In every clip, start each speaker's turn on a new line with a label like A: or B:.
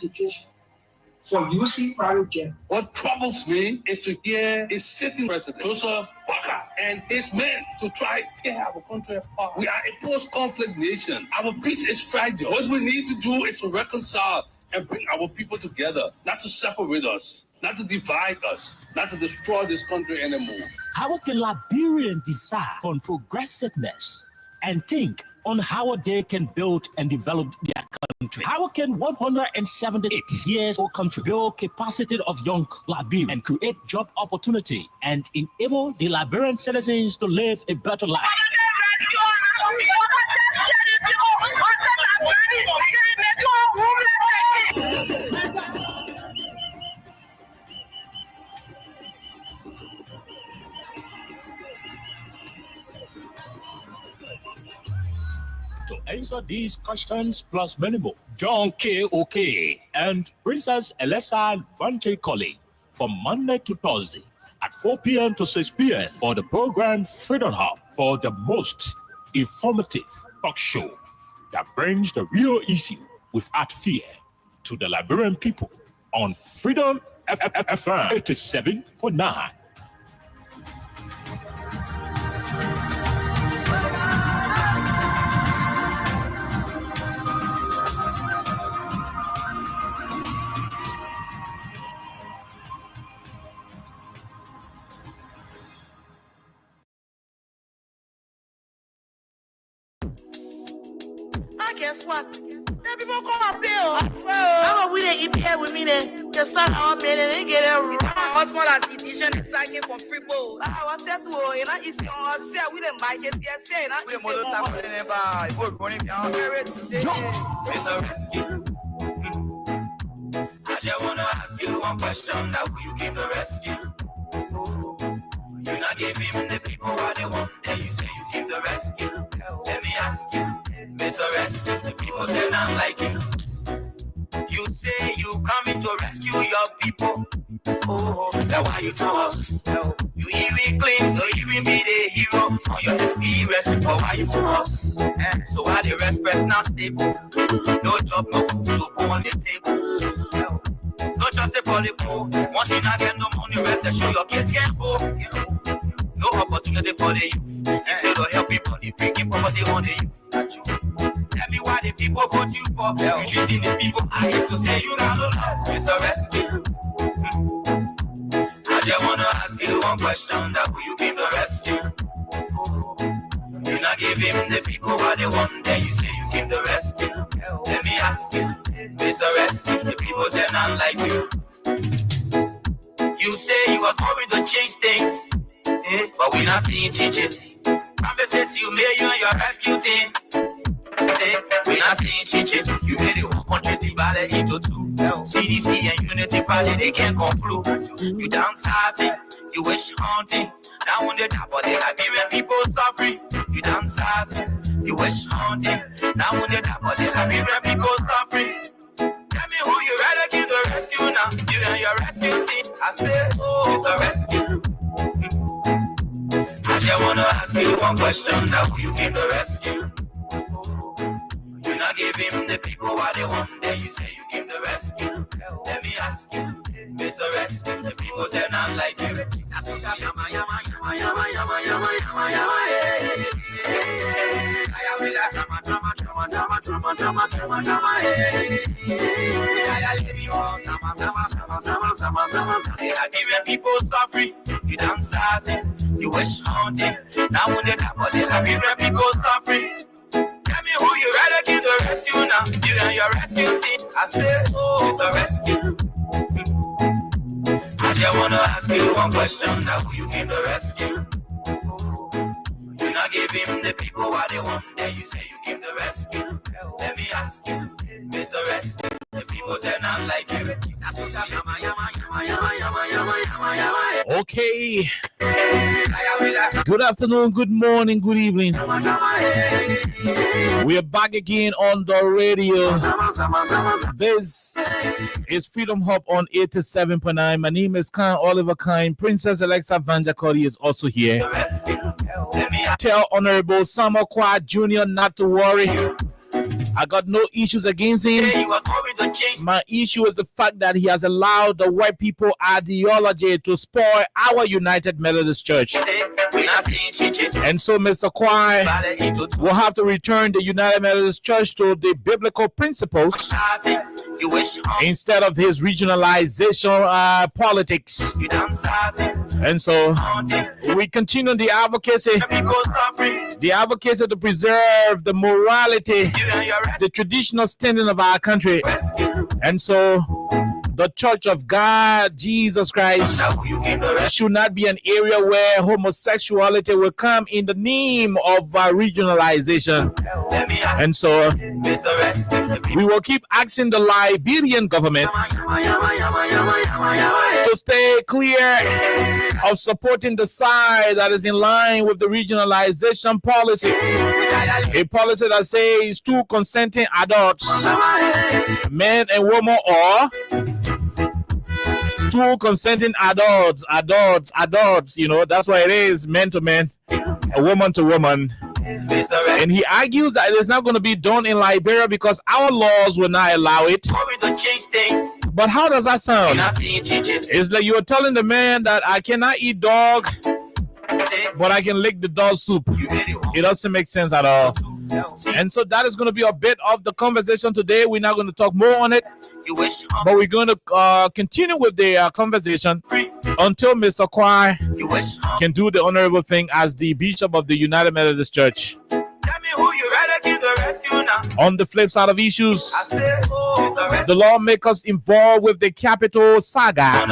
A: justification for using private jet.
B: What troubles me is to hear a sitting president, Joseph Walker, and his men to try to tear our country apart. We are a post-conflict nation. Our peace is fragile. What we need to do is to reconcile and bring our people together, not to separate us, not to divide us, not to destroy this country anymore.
C: How can Liberians decide on progressiveness and think on how they can build and develop their country? How can 178 years old country build capacity of young Liberians and create job opportunity and enable the Liberian citizens to live a better life? To answer these questions plus many more, John K. OK and Princess Elisa Vante Colley from Monday to Thursday at 4 p.m. to 6 p.m. for the program Fredom Hub for the most informative talk show that brings the real issue without fear to the Liberian people on Freedom FM 87.9.
D: Guess what? Then people come and pay. How are we they eat here with me then? Just start our men and they get a husband as a t-shirt and sign from free bowl. I was there to you know it's on say we didn't buy it here say na we model tap never you go running down it's a rescue. I just wanna ask you one question, that will you give the rescue? You not give him the people what they want, then you say you give the rescue. Let me ask you, Mr. Rescue, the people say not like you. You say you coming to rescue your people. Oh, that's why you tell us. You even claim to even be the hero on your experience, but why you for us? So why the rest press not stable? No job, no food to put on the table. No just for the poor. Once you not get no money, rest and show your kids can go. No opportunity for the youth. Instead of help people, they breaking property on the youth. Tell me why the people vote you for. You treating the people, I hate to say you not love. It's a rescue. I just wanna ask you one question, that will you give the rescue? You not give him the people what they want, then you say you give the rescue. Let me ask you, it's a rescue. The people say not like you. You say you are going to change things, but we not seeing changes. Promises you made you and your rescue team. We not seeing changes. You made the whole country divided into two. CDC and Unity Party, they can't conclude. You downsizing, you wish hunting. Now on the top of the Liberian people suffering. You downsizing, you wish hunting. Now on the top of the Liberian people suffering. Tell me who you rather give the rescue now. You and your rescue team. I said, oh, it's a rescue. I just wanna ask you one question, that will you give the rescue? You not give him the people what they want, then you say you give the rescue. Let me ask you, Mr. Rescue, the people say not like you. That's what I'm yama yama yama yama yama yama yama yama. I will have drama drama drama drama drama drama drama drama. I live you all sama sama sama sama sama sama. I give you people suffering, you dancing, you wish haunting. Now when they tap on it, I give you people suffering. Tell me who you rather give the rescue now. You and your rescue team. I said, oh, it's a rescue. I just wanna ask you one question, now who you give the rescue? You not give him the people what they want, then you say you give the rescue. Let me ask you, Mr. Rescue, the people say not like you. That's what I'm yama yama yama yama yama yama yama yama.
E: Okay. Good afternoon, good morning, good evening. We are back again on the radio. This is Freedom Hub on 87.9. My name is Khan Oliver Kine. Princess Alexa Vanjakori is also here. Tell Honorable Samuel Kwa Jr. not to worry. I got no issues against him.
D: He was going to change.
E: My issue is the fact that he has allowed the white people ideology to spoil our United Methodist Church.
D: We not seeing changes.
E: And so, Mr. Kwai will have to return the United Methodist Church to the biblical principles
D: You wish
E: instead of his regionalization politics.
D: you dance
E: And so we continue the advocacy to preserve the morality, the traditional standing of our country. And so the Church of God, Jesus Christ, should not be an area where homosexuality will come in the name of regionalization. And so we will keep asking the Liberian government to stay clear of supporting the side that is in line with the regionalization policy, a policy that says two consenting adults, men and women, or two consenting adults, you know, that's what it is, man to man, a woman to woman. And he argues that it's not going to be done in Liberia because our laws will not allow it. But how does that sound? It's like you're telling the man that I cannot eat dog, but I can lick the dog soup. It doesn't make sense at all. And so that is going to be a bit of the conversation today. We're not going to talk more on it, but we're going to continue with the conversation until Mr. Kwai can do the honorable thing as the Bishop of the United Methodist Church. On the flip side of issues, the lawmakers involved with the Capitol saga.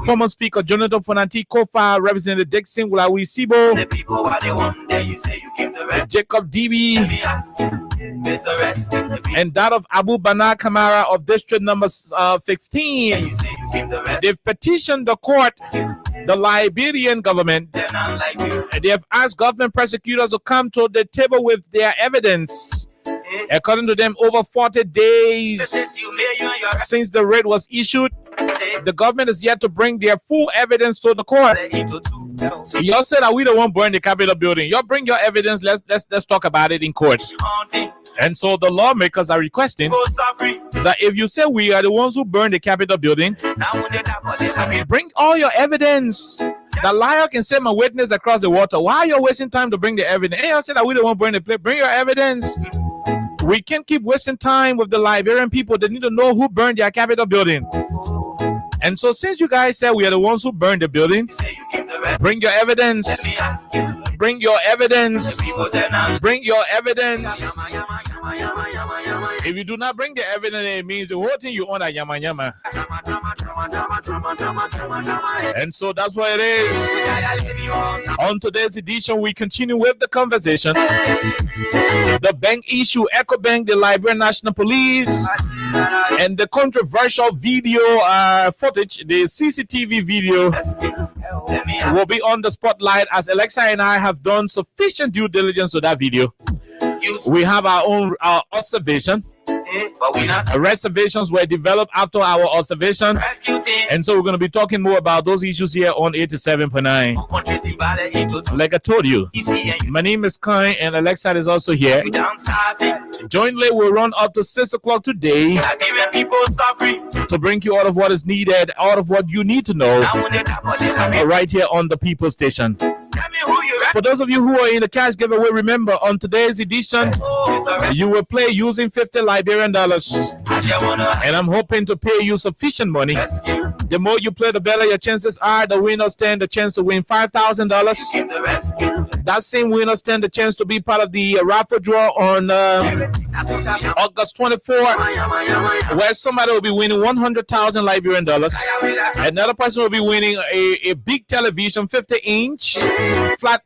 E: Former Speaker Jonathan Fonanti Kofa, Representative Dixon Wulawi Sibo, Jacob Db, and that of Abu Bana Kamara of District Number 15. They've petitioned the court, the Liberian government, and they have asked government prosecutors to come to the table with their evidence. According to them, over 40 days since the writ was issued, the government is yet to bring their full evidence to the court. Y'all said that we don't want to burn the Capitol building. Y'all bring your evidence. Let's talk about it in court. And so the lawmakers are requesting that if you say we are the ones who burned the Capitol building, bring all your evidence. The liar can say my witness across the water. Why are you wasting time to bring the evidence? Hey, I said that we don't want to burn the place. Bring your evidence. We can't keep wasting time with the Liberian people. They need to know who burned their Capitol building. And so since you guys said we are the ones who burned the building, bring your evidence. Bring your evidence. Bring your evidence. If you do not bring the evidence, it means the whole thing you own a yama yama. And so that's what it is. On today's edition, we continue with the conversation. The bank issue, EcoBank, the Liberian National Police, and the controversial video footage, the CCTV video, will be on the spotlight as Alexa and I have done sufficient due diligence to that video. We have our own observation. Reservations were developed after our observation, and so we're going to be talking more about those issues here on 87.9. Like I told you, my name is Kai and Alexa is also here. Jointly we'll run up to 6 o'clock today to bring you all of what is needed, all of what you need to know right here on the People Station. For those of you who are in the cash giveaway, remember on today's edition you will play using $50 Liberian dollars, and I'm hoping to pay you sufficient money. The more you play, the better your chances are. The winners stand the chance to win $5,000. That same winner stand the chance to be part of the raffle draw on August 24th, where somebody will be winning 100,000 Liberian dollars. Another person will be winning a big television, 50-inch flat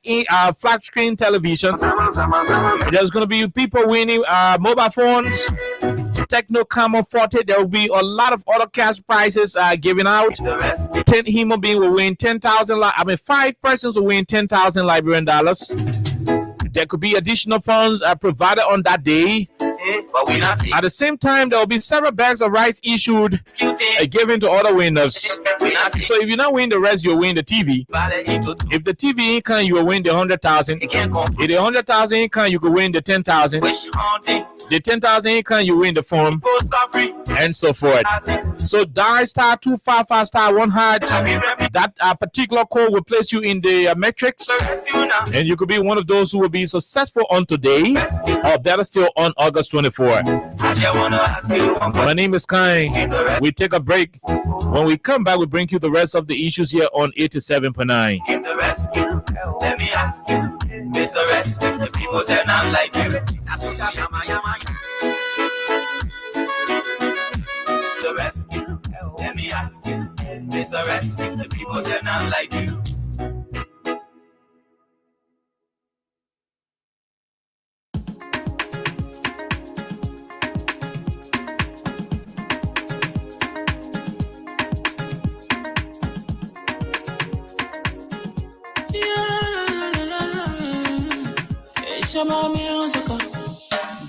E: screen television. There's going to be people winning mobile phones, Techno Camo Forte. There will be a lot of other cash prizes given out. 10 human beings will win 10,000. 5 persons will win 10,000 Liberian dollars. There could be additional funds provided on that day.
D: but we not see.
E: At the same time, there will be several bags of rice issued given to other winners. So if you not win the rest, you'll win the TV. If the TV income, you will win the 100,000. If the 100,000 income, you could win the 10,000. The 10,000 income, you win the phone, and so forth. So dial star 255 star 1 hash. That particular code will place you in the matrix, and you could be one of those who will be successful on today, or better still on August 24th. My name is Kai. We take a break. When we come back, we bring you the rest of the issues here on 87.9.
D: Let me ask you, Mr. Rescue, the people say not like you. The rescue, let me ask you, Mr. Rescue, the people say not like you.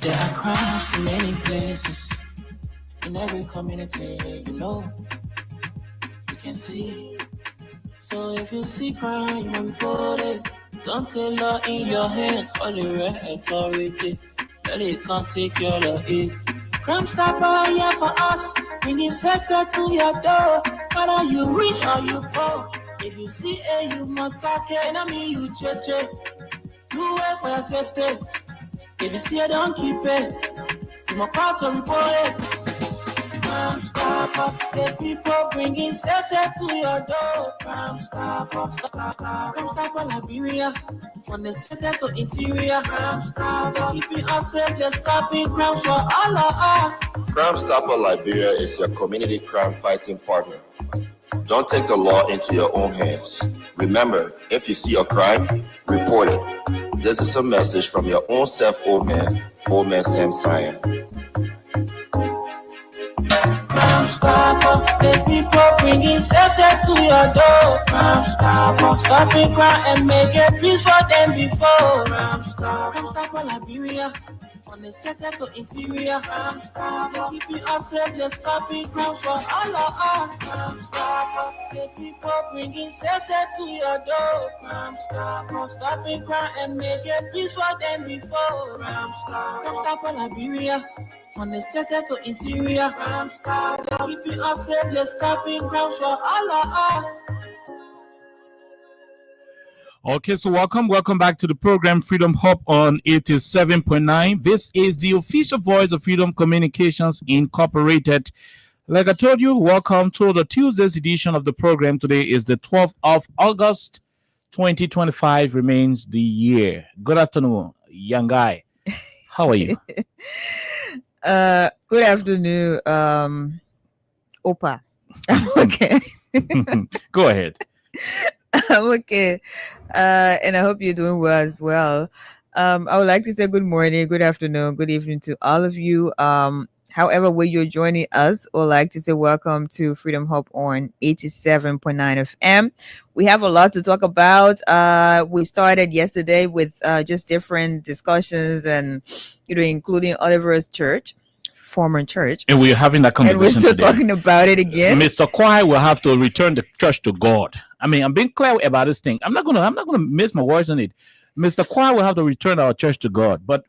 F: There are crimes in many places, in every community, you can see. So if you see crime, you report it. Don't take law in your hand, call the right authority. That it can't take your law in. Crime Stopper here for us, bringing safety to your door. Whether you rich or you poor, if you see a human target, enemy you cheche. Do it for your safety. If you see it, don't keep it. You must call to report it. Crime Stopper, the people bringing safety to your door. Crime Stopper, Crime Stopper Liberia, from the center to interior. Crime Stopper, keeping us safe, they're stopping crimes for all of us.
G: Crime Stopper Liberia is your community crime fighting partner. Don't take the law into your own hands. Remember, if you see a crime, report it. This is a message from your own self, old man Sam Sion.
F: Crime Stopper, the people bringing safety to your door. Crime Stopper, stopping crime and make it peace for them before. Crime Stopper Liberia, from the center to interior. Crime Stopper, keeping us safe, they're stopping crimes for all of us. Crime Stopper, the people bringing safety to your door. Crime Stopper, stopping crime and make it peace for them before. Crime Stopper Liberia, from the center to interior. Crime Stopper, keeping us safe, they're stopping crimes for all of us.
E: Okay, so welcome back to the program Fredom Hub on 87.9. This is the official voice of Freedom Communications Incorporated. Like I told you, welcome to the Tuesday's edition of the program. Today is the 12th of August, 2025 remains the year. Good afternoon, young guy. How are you?
H: Good afternoon, Opa. Okay.
E: Go ahead.
H: I'm okay. And I hope you're doing well as well. I would like to say good morning, good afternoon, good evening to all of you. However way you're joining us, I would like to say welcome to Freedom Hub on 87.9 FM. We have a lot to talk about. We started yesterday with just different discussions and, including Oliver's church. Former church,
E: and we're having that conversation.
H: And we're still
E: today.
H: talking about it again.
E: Mr. Kwai will have to return the church to God. I mean, I'm being clear about this thing. I'm not gonna miss my words on it. Mr. Kwai will have to return our church to God. But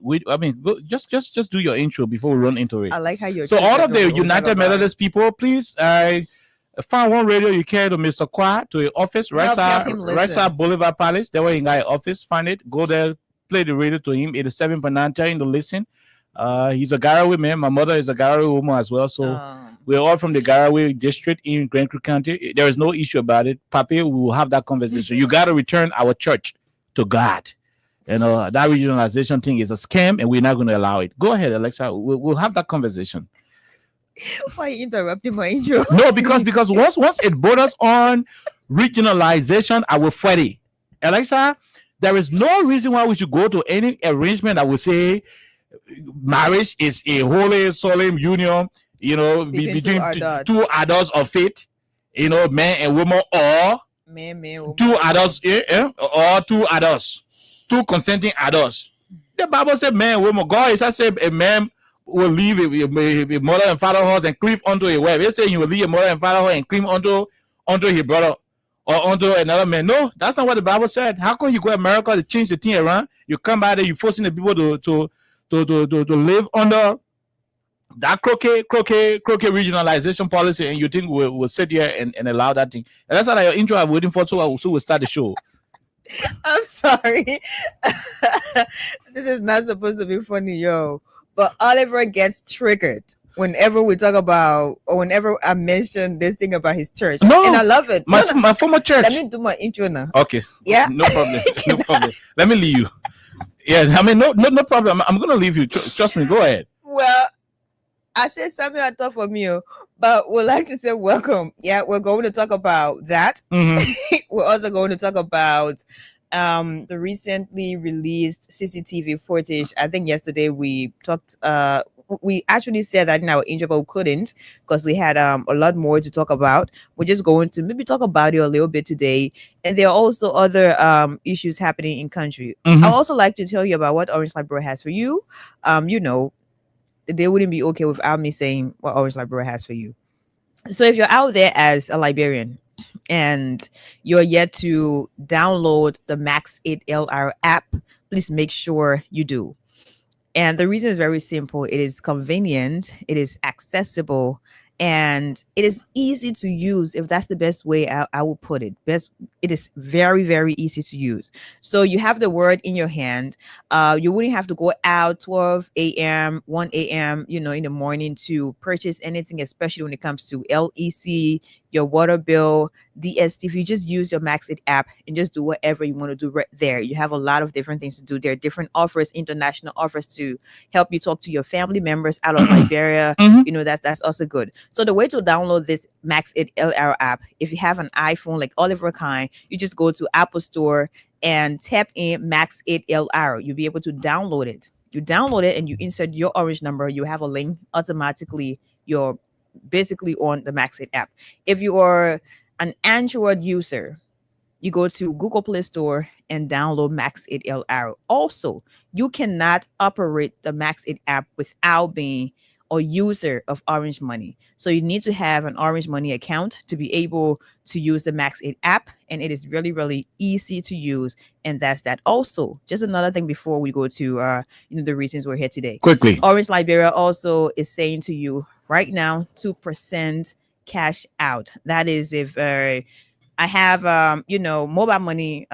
E: just do your intro before we run into it.
H: I like how you're.
E: So all of the United Methodist people, please, find one radio you care to Mr. Kwai to the office, right side Boulevard Palace. There where you got office. Find it. Go there. Play the radio to him. 87.9. Tell him to listen. He's a Garaway man. My mother is a Garaway woman as well. So we're all from the Garaway district in Grand Creek County. There is no issue about it. Papi, we will have that conversation. You got to return our church to God. That regionalization thing is a scam, and we're not going to allow it. Go ahead, Alexa. We'll have that conversation.
H: Why are you interrupting my intro?
E: No, because once it borders on regionalization, I will fight it. Alexa, there is no reason why we should go to any arrangement that will say marriage is a holy solemn union, between two adults of faith, man and woman, or
H: man,
E: two adults, or two adults, two consenting adults. The Bible said man and woman. God is said a man will leave a mother and father house and cleave unto a wife. They say you will leave a mother and father house and cleave unto his brother or unto another man. No, that's not what the Bible said. How come you go to America to change the thing around? You come back there, you forcing the people to live under that crooked regionalization policy, and you think we'll sit here and allow that thing? And that's what your intro I'm waiting for, so we'll start the show.
H: I'm sorry. This is not supposed to be funny, yo. But Oliver gets triggered whenever we talk about, or whenever I mention this thing about his church.
E: No,
H: and I love it.
E: My former church.
H: Let me do my intro now.
E: Okay.
H: Yeah.
E: No problem. No problem. Let me leave you. Yeah, I mean, no problem. I'm gonna leave you. Trust me. Go ahead.
H: Well, I said something I thought from you, but we'd like to say welcome. Yeah, we're going to talk about that.
E: Mm-hmm.
H: We're also going to talk about the recently released CCTV footage. I think yesterday we talked. We actually said that in our intro, but we couldn't because we had a lot more to talk about. We're just going to maybe talk about it a little bit today. And there are also other issues happening in country.
E: Mm-hmm.
H: I also like to tell you about what Orange Library has for you. You know, they wouldn't be okay without me saying what Orange Library has for you. So if you're out there as a Liberian and you're yet to download the Max 8 LR app, please make sure you do. And the reason is very simple. It is convenient, it is accessible, and it is easy to use, if that's the best way I will put it. It is very, very easy to use. So you have the word in your hand. You wouldn't have to go out 12 a.m., 1 a.m., in the morning to purchase anything, especially when it comes to LEC, your water bill, DSTV. Just use your Maxit app and just do whatever you want to do right there. You have a lot of different things to do. There are different offers, international offers to help you talk to your family members out of Liberia.
E: Mm-hmm.
H: That's also good. So the way to download this Maxit LR app, if you have an iPhone like Oliver Kind, you just go to Apple Store and tap in Max 8 LR. You'll be able to download it. You download it and you insert your Orange number. You have a link automatically. You're basically on the Max 8 app. If you are an Android user, you go to Google Play Store and download Max 8 LR. Also, you cannot operate the Max 8 app without being a user of Orange Money. So you need to have an Orange Money account to be able to use the Max 8 app, and it is really, really easy to use. And that's that. Also, just another thing before we go to the reasons we're here today.
E: Quickly,
H: Orange Liberia also is saying to you right now 2% cash out. That is if I have mobile money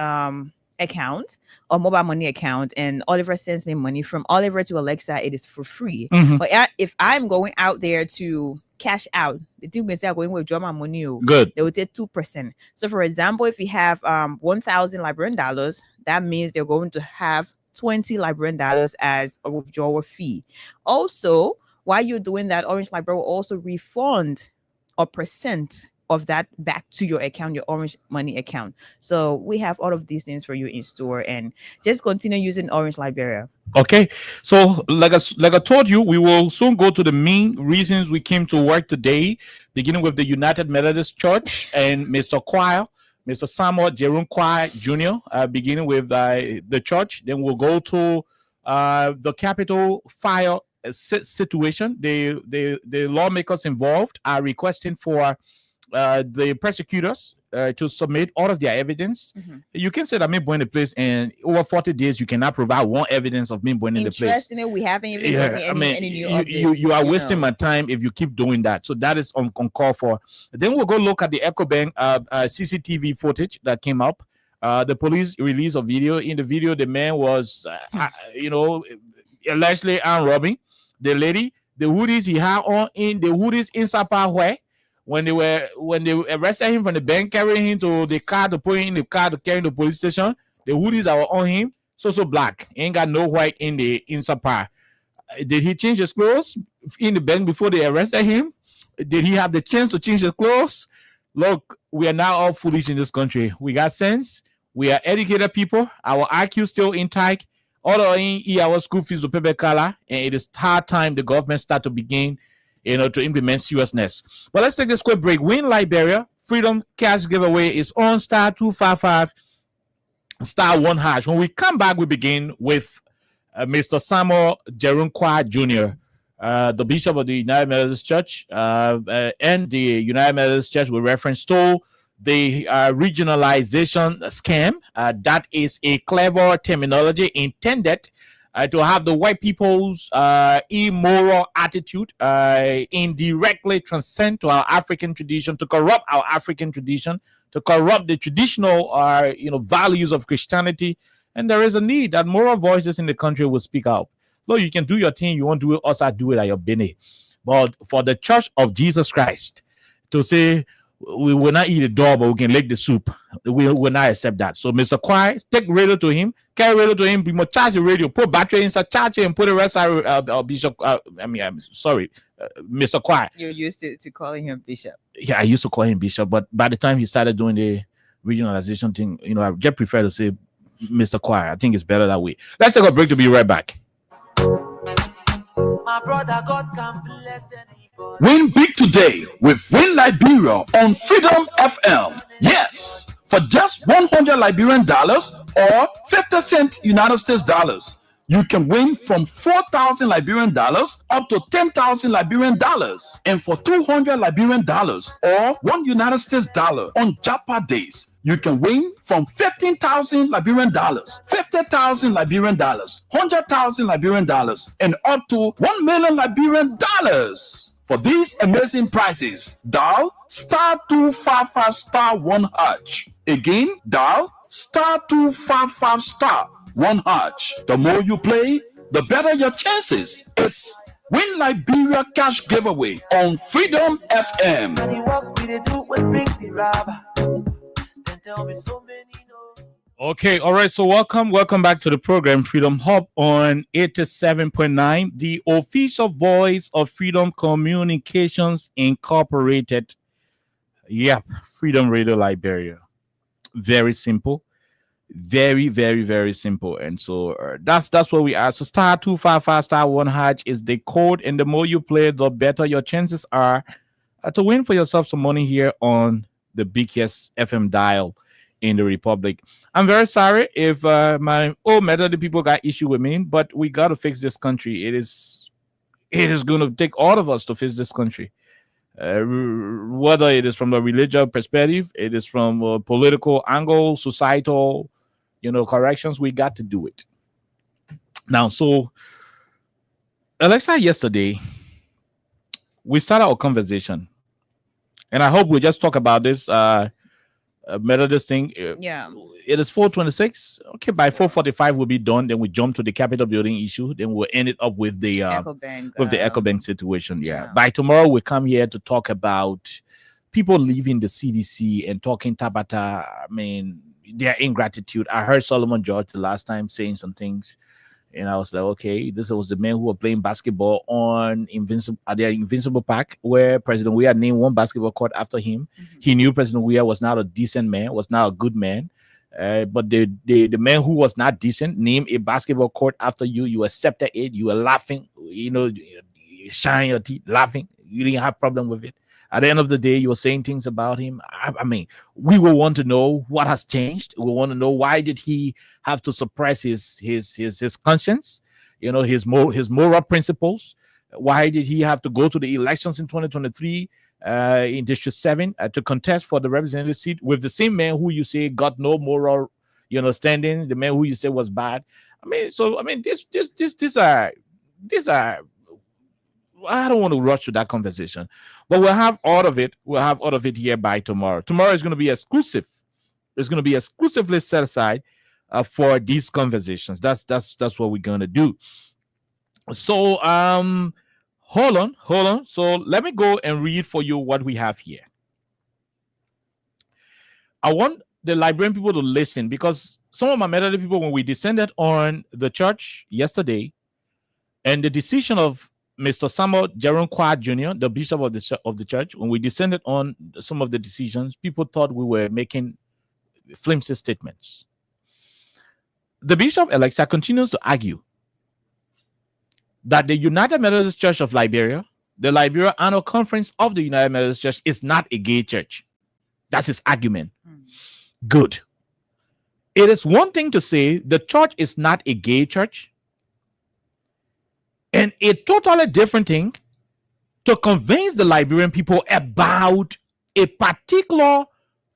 H: account or mobile money account, and Oliver sends me money from Oliver to Alexa, it is for free.
E: Mm-hmm.
H: But if I'm going out there to cash out, the two means I'm going to withdraw my money.
E: Good.
H: They will take 2%. So for example, if you have 1,000 Liberian dollars, that means they're going to have 20 Liberian dollars as a withdrawal fee. Also, while you're doing that, Orange Library will also refund a percent of that back to your account, your Orange Money account. So we have all of these things for you in store, and just continue using Orange Liberia.
E: Okay, so like I told you, we will soon go to the main reasons we came to work today, beginning with the United Methodist Church and Mr. Samuel Jerome Choir Jr., beginning with the church. Then we'll go to the Capitol fire situation. The lawmakers involved are requesting for the prosecutors to submit all of their evidence.
H: Mm-hmm.
E: You can say that me born in the place, and over 40 days you cannot provide one evidence of me born in the place.
H: Interestingly, we haven't even gotten any new updates.
E: You are wasting my time if you keep doing that. So that is on call for. Then we'll go look at the EcoBank CCTV footage that came up. The police released a video. In the video, the man was, allegedly armed robbing the lady. The hoodies he had on inside part when they arrested him from the bank, carrying him to the car, to put him in the car to carry him to the police station. The hoodies that were on him, so black, ain't got no white in the inside part. Did he change his clothes in the bank before they arrested him? Did he have the chance to change his clothes? Look, we are now all foolish in this country. We got sense. We are educated people. Our IQ still intact. All our school fees will pay back color, and it is hard time the government start to begin, to implement seriousness. But let's take this quick break. Win Liberia Freedom Cash Giveaway is on *255 *1#. When we come back, we begin with Mr. Samuel Jerome Choir Jr. the bishop of the United Methodist Church and the United Methodist Church with reference to the regionalization scam. That is a clever terminology intended to have the white people's immoral attitude indirectly transcend to our African tradition, to corrupt our African tradition, to corrupt the traditional values of Christianity. And there is a need that moral voices in the country will speak out. Look, you can do your thing, you won't do it, also do it at your bene. But for the Church of Jesus Christ to say we will not eat the dog, but we can lick the soup, we will not accept that. So Mr. Kwai, take radio to him, carry radio to him, we must charge the radio, put battery inside, charge it, and put the rest of Bishop. I'm sorry, Mr. Kwai.
H: You're used to calling him Bishop.
E: Yeah, I used to call him Bishop, but by the time he started doing the regionalization thing, I just prefer to say Mr. Kwai. I think it's better that way. Let's take a break to be right back.
F: My brother, God can bless anybody.
I: Win big today with Win Liberia on Fredom FM. Yes, for just $100 Liberian dollars or 50 cent United States dollars, you can win from 4,000 Liberian dollars up to 10,000 Liberian dollars. And for $200 Liberian dollars or $1 United States dollar on Japa days, you can win from 15,000 Liberian dollars, 50,000 Liberian dollars, 100,000 Liberian dollars, and up to 1 million Liberian dollars. For these amazing prizes, dial *255*1#. Again, dial *255*1#. The more you play, the better your chances. It's Win Liberia Cash Giveaway on Fredom FM.
F: And the work we do will bring the rubber. Then tell me so many know.
E: Okay, all right. So welcome back to the program, Fredom Hub on 87.9, the official voice of Freedom Communications Incorporated. Yep, Freedom Radio Liberia. Very simple, very, very, very simple. And so that's what we are. So *255*1# is the code, and the more you play, the better your chances are to win for yourself some money here on the biggest FM dial in the Republic. I'm very sorry if my old Methodist people got issue with me, but we got to fix this country. It is going to take all of us to fix this country. Whether it is from a religious perspective, it is from a political angle, societal, corrections, we got to do it. Now, so Alexa, yesterday, we started our conversation, and I hope we just talk about this Methodist thing.
H: Yeah.
E: It is 4:26. Okay, by 4:45 we'll be done. Then we jump to the Capitol building issue. Then we'll end it up with the EcoBank situation. Yeah. By tomorrow we come here to talk about people leaving the CDC and talking Tabata. I mean, their ingratitude. I heard Solomon George the last time saying some things, and I was like, okay, this was the men who were playing basketball on their Invincible Park, where President Weah named one basketball court after him. Mm-hmm. He knew President Weah was not a decent man, was not a good man. But the man who was not decent named a basketball court after you. You accepted it. You were laughing. You shining your teeth, laughing. You didn't have problem with it. At the end of the day, you were saying things about him. I mean, we will want to know what has changed. We want to know why did he have to suppress his conscience, his moral principles. Why did he have to go to the elections in 2023 in District 7 to contest for the representative seat with the same man who you say got no moral, standings, the man who you say was bad. These are. I don't want to rush to that conversation, but we'll have all of it. We'll have all of it here by tomorrow. Tomorrow is going to be exclusive. It's going to be exclusively set aside for these conversations. That's what we're going to do. So hold on. So let me go and read for you what we have here. I want the Liberian people to listen, because some of my Methodist people, when we descended on the church yesterday, and the decision of Mr. Samuel Jerome Kwai Jr., the bishop of the church, when we descended on some of the decisions, people thought we were making flimsy statements. The bishop Alexa continues to argue that the United Methodist Church of Liberia, the Liberia Annual Conference of the United Methodist Church, is not a gay church. That's his argument. Good. It is one thing to say the church is not a gay church, And a totally different thing to convince the Liberian people about a particular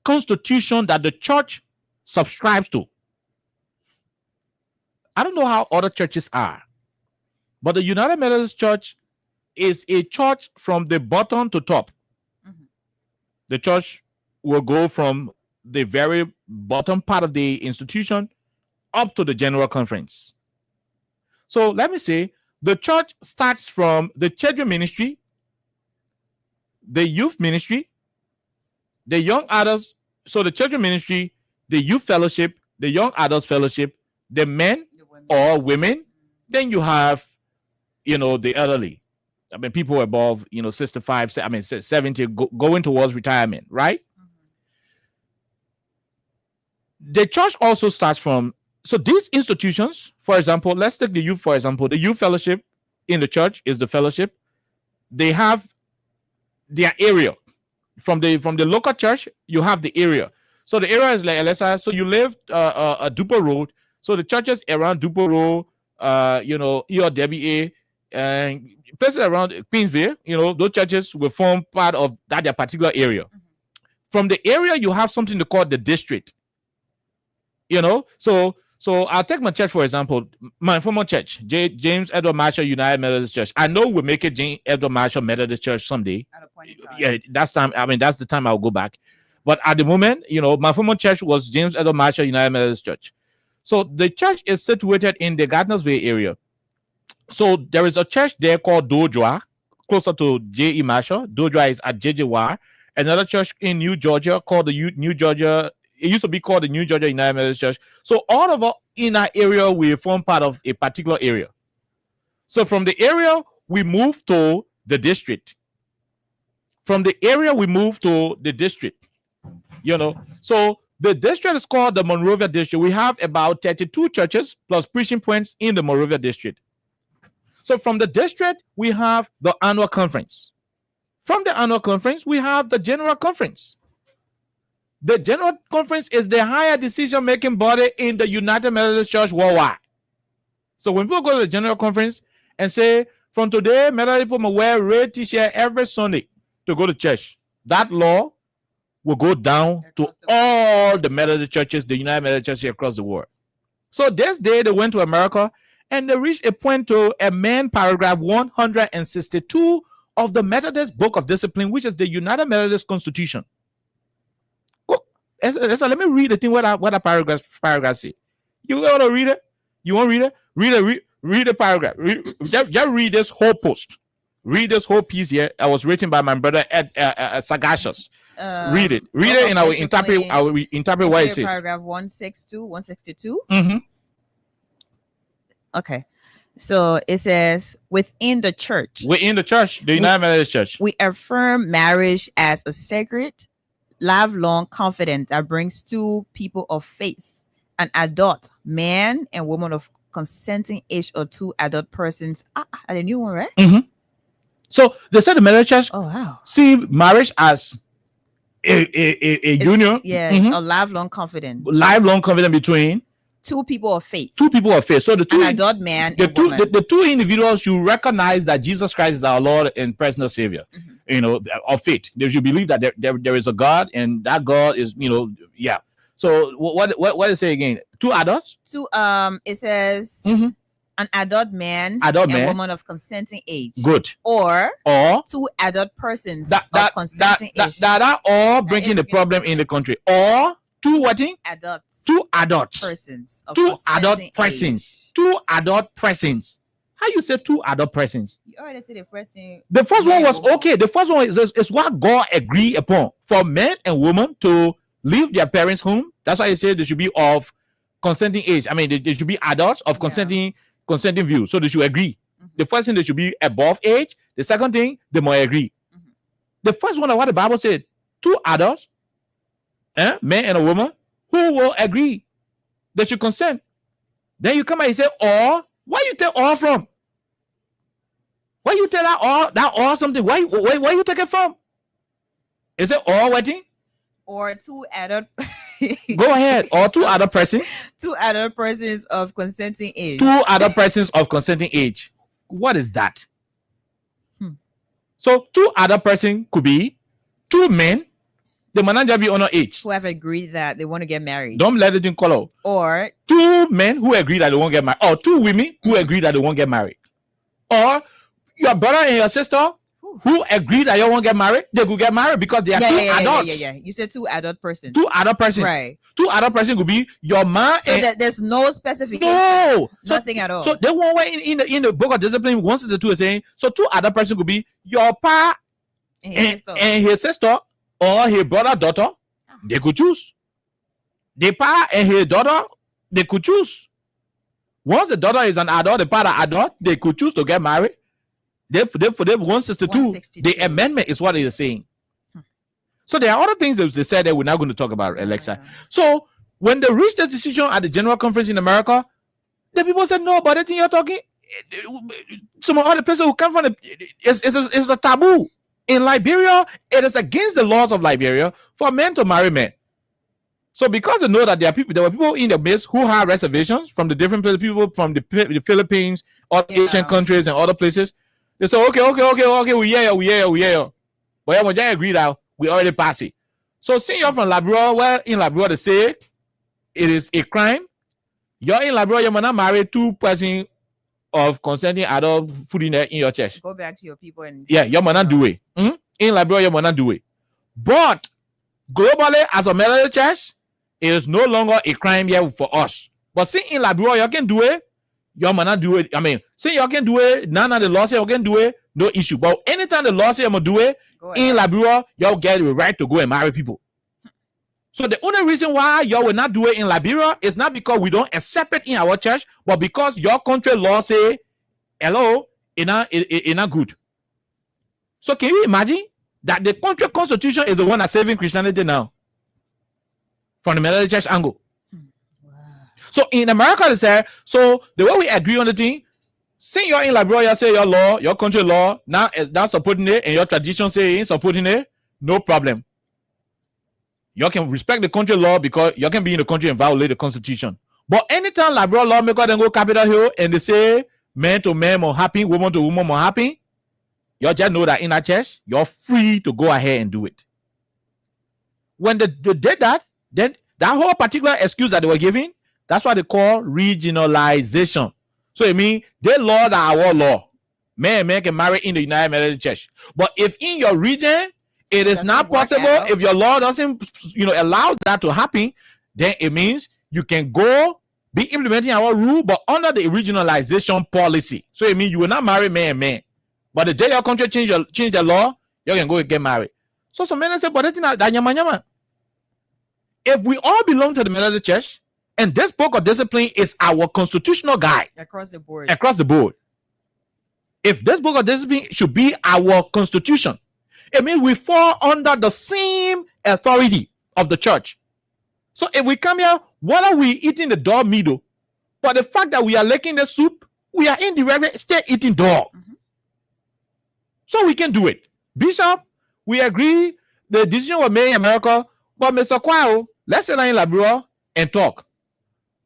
E: constitution that the church subscribes to. I don't know how other churches are, but the United Methodist Church is a church from the bottom to top. The church will go from the very bottom part of the institution up to the general conference. So let me say, the church starts from the children ministry, the youth ministry, the young adults. So the children ministry, the youth fellowship, the young adults fellowship, the men or women. Then you have, the elderly. I mean, people above, 65, 70, going towards retirement, right? The church also starts from, so these institutions, for example, let's take the youth, for example, the youth fellowship in the church is the fellowship. They have their area. From the local church, you have the area. So the area is like Alessa. So you live Dupo Road. So the churches around Dupo Road, ERWA, and places around Queensville, those churches will form part of that particular area. From the area, you have something to call the district. So I'll take my church, for example, my former church, James Edward Marshall United Methodist Church. I know we'll make it James Edward Marshall Methodist Church someday. At a point in time. Yeah, that's the time I'll go back. But at the moment, my former church was James Edward Marshall United Methodist Church. So the church is situated in the Gardnersville area. So there is a church there called Dojwa, closer to J.E. Marshall. Dojwa is at JJY. Another church in New Georgia called the New Georgia. It used to be called the New Georgia United Methodist Church. So all of us in our area, we form part of a particular area. So from the area, we move to the district. From the area, we move to the district. So the district is called the Monrovia District. We have about 32 churches plus preaching points in the Monrovia District. So from the district, we have the annual conference. From the annual conference, we have the general conference. The general conference is the higher decision-making body in the United Methodist Church worldwide. So when people go to the general conference and say, from today, Methodist people must wear red t-shirt every Sunday to go to church, that law will go down to all the Methodist churches, the United Methodist churches across the world. So this day, they went to America and they reached a point to amend paragraph 162 of the Methodist Book of Discipline, which is the United Methodist Constitution. So let me read the thing. What a paragraph say. You want to read it? You want to read it? Read the paragraph. Just read this whole post. Read this whole piece here. I was written by my brother Ed Sagacious. Read it. Read it, and I will interpret what it says.
H: Paragraph 162, 162.
E: Mm-hmm.
H: Okay. So it says, within the church,
E: the United Methodist Church,
H: we affirm marriage as a sacred, lifelong confidence that brings two people of faith, an adult man and woman of consenting age, or two adult persons. The new one, right?
E: Mm-hmm. So they said the Methodist Church see marriage as a union,
H: a lifelong confidence
E: between
H: two people of faith.
E: So the two
H: adult man,
E: the two individuals should recognize that Jesus Christ is our Lord and personal Savior. Of faith. They should believe that there is a God, and that God is, So what does it say again? Two adults?
H: It says an adult man and woman of consenting age.
E: Good.
H: Or two adult persons of consenting age.
E: That are all bringing the problem in the country. Or two what?
H: Adults.
E: Two adults.
H: Persons.
E: Two adult persons. Two adult persons. How you say two adult persons?
H: You already said the first thing.
E: The first one was okay. The first one is what God agreed upon for men and women to leave their parents' home. That's why he said they should be of consenting age. I mean, they should be adults of consenting view. So they should agree. The first thing, they should be above age. The second thing, they must agree. The first one, what the Bible said, two adults, man and a woman, who will agree. They should consent. Then you come and you say, or. Why you take all from? Why you take that all something? Why you take it from? Is it all wedding?
H: Or two adult?
E: Go ahead. Or two adult persons?
H: Two adult persons of consenting age.
E: Two adult persons of consenting age. What is that? So two other person could be two men. The manager be under age.
H: Who have agreed that they want to get married.
E: Don't let it in color.
H: Or
E: two men who agree that they won't get married. Or two women who agree that they won't get married. Or your brother and your sister who agree that you won't get married. They could get married because they are two adults.
H: Yeah. You said two adult persons.
E: Two adult persons.
H: Right.
E: Two adult persons could be your man.
H: So that there's no specification.
E: No.
H: Nothing at all.
E: So they won't wait in the book of discipline. 162 is saying, so two other persons could be your pa and his sister. Or his brother, daughter, they could choose. The pa and his daughter, they could choose. Once the daughter is an adult, the father adult, they could choose to get married. For them 162, the amendment is what it is saying. So there are other things that they said that we're not going to talk about, Alexa. So when they reached the decision at the General Conference in America, the people said, no, but the thing you're talking, some other person who come from it's a taboo. In Liberia, it is against the laws of Liberia for men to marry men. So because they know that there were people in the midst who have reservations from the different people from the Philippines, or Asian countries and other places, they say, okay, we hear you. But when they agree that we already pass it. So seeing you're from Liberia, well, in Liberia they say it is a crime. You're in Liberia, you might not marry two persons of consenting adult food in your church.
H: Go back to your people and
E: you might not do it. In Liberia, you might not do it. But globally, as a melody church, it is no longer a crime here for us. But see, in Liberia, you can do it. You might not do it. I mean, see, you can do it. None of the law say you can do it. No issue. But anytime the law say I'm gonna do it, in Liberia, y'all get the right to go and marry people. So the only reason why y'all will not do it in Liberia is not because we don't accept it in our church, but because your country law say, hello, it's not good. So can you imagine that the country constitution is the one that's saving Christianity now? From the Methodist Church angle. Wow. So in America, they say, so the way we agree on the thing, since you're in Liberia, you say your law, your country law, now is not supporting it, and your tradition say ain't supporting it, no problem. You can respect the country law because you can be in the country and violate the constitution. But anytime liberal lawmaker then go Capitol Hill and they say man to man more happy, woman to woman more happy, you just know that in that church, you're free to go ahead and do it. When they did that, then that whole particular excuse that they were giving, that's what they call regionalization. So it means they law that our law. Man can marry in the United Methodist Church. But if in your region, it is not possible, if your law doesn't allow that to happen, then it means you can go be implementing our rule, but under the regionalization policy. So it means you will not marry man and man. But the day your country change the law, you can go and get married. So some men say, but that's not that nyama. If we all belong to the Methodist Church, and this book of discipline is our constitutional guide
H: across the board.
E: If this book of discipline should be our constitution, it means we fall under the same authority of the church. So if we come here, what are we eating the dog meat? But the fact that we are licking the soup, we are indirectly still eating dog. Mm-hmm. So we can do it. Bishop, we agree the decision was made in America, but Mr. Kwao, let's sit down in Liberia and talk.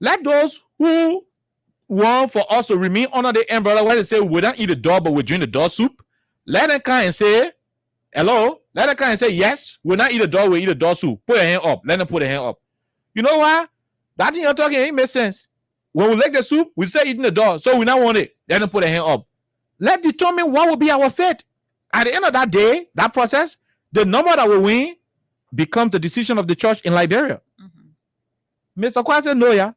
E: Let those who want for us to remain under the umbrella where they say we don't eat the dog, but we drink the dog soup, let them come and say, hello, let them come and say, yes, we'll not eat the dog, we eat the dog soup. Put your hand up. Let them put their hand up. You know why? That thing you're talking, it makes sense. When we like the soup, we say eating the dog, so we not want it. Let them put their hand up. Let's determine what will be our fate. At the end of that day, that process, the number that will win becomes the decision of the church in Liberia. Mm-hmm. Mr. Kwa said no, yeah.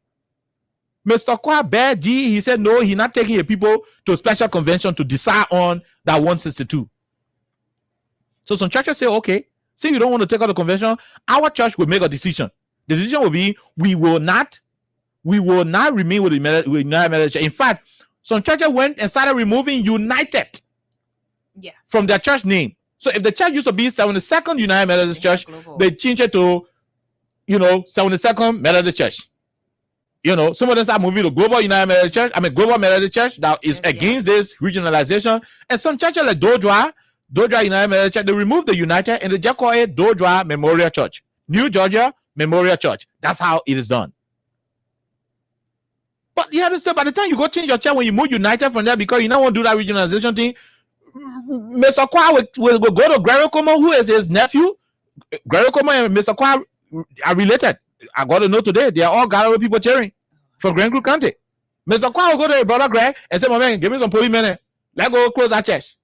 E: Mr. Kwa Bear G, he said no, he's not taking the people to a special convention to decide on that 162. So some churches say, okay, since you don't want to take out the convention, our church will make a decision. The decision will be we will not remain with the United Methodist Church. In fact, some churches went and started removing United from their church name. So if the church used to be 72nd United Methodist Church, they changed it to 72nd Methodist Church. Some of them start moving to Global United Methodist Church. Global Methodist Church that is against this regionalization. And some churches like Dodra United Methodist Church, they removed the United and they just call it Dodra Memorial Church. New Georgia Memorial Church. That's how it is done. But you have to say, by the time you go change your chair when you move United from there, because you don't want to do that regionalization thing, Mr. Kwa will go to Gregory Como, who is his nephew. Gregory Como and Mr. Kwa are related. I got to know today, they are all Galway people cheering for Grand Creek County. Mr. Kwa will go to his brother Greg and say, my man, give me some police men. Let's go close that church.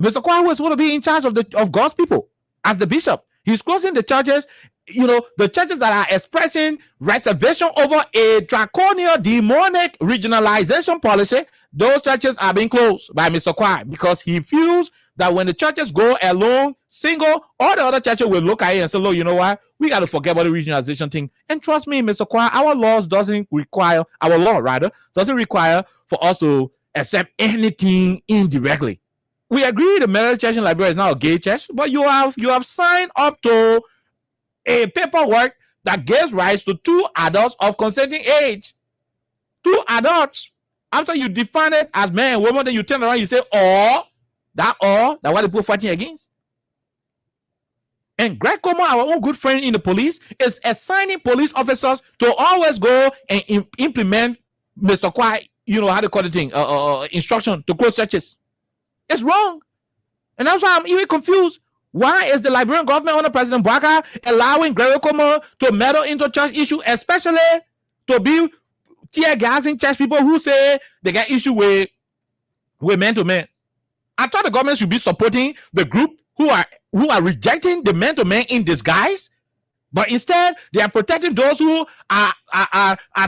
E: Mr. Kwa was going to be in charge of God's people as the bishop. He's closing the churches, the churches that are expressing reservation over a draconian, demonic regionalization policy. Those churches are being closed by Mr. Kwa because he feels that when the churches go alone, single, all the other churches will look at it and say, look, you know what? We got to forget about the regionalization thing. And trust me, Mr. Kwa, our law doesn't require for us to accept anything indirectly. We agree the Methodist Church in Liberia is now a gay church, but you have signed up to a paperwork that gives rights to 2 adults of consenting age. 2 adults. After you define it as man and woman, then you turn around, you say, that what the people fighting against. And Greg Como, our own good friend in the police, is assigning police officers to always go and implement Mr. Kwa, how to call the thing, instruction to close churches. It's wrong. And that's why I'm even confused. Why is the Liberian government under President Bwaka allowing Gregory Como to meddle into church issue, especially to be tear gassing church people who say they got issue with man to man? I thought the government should be supporting the group who are rejecting the man to man in disguise, but instead they are protecting those who are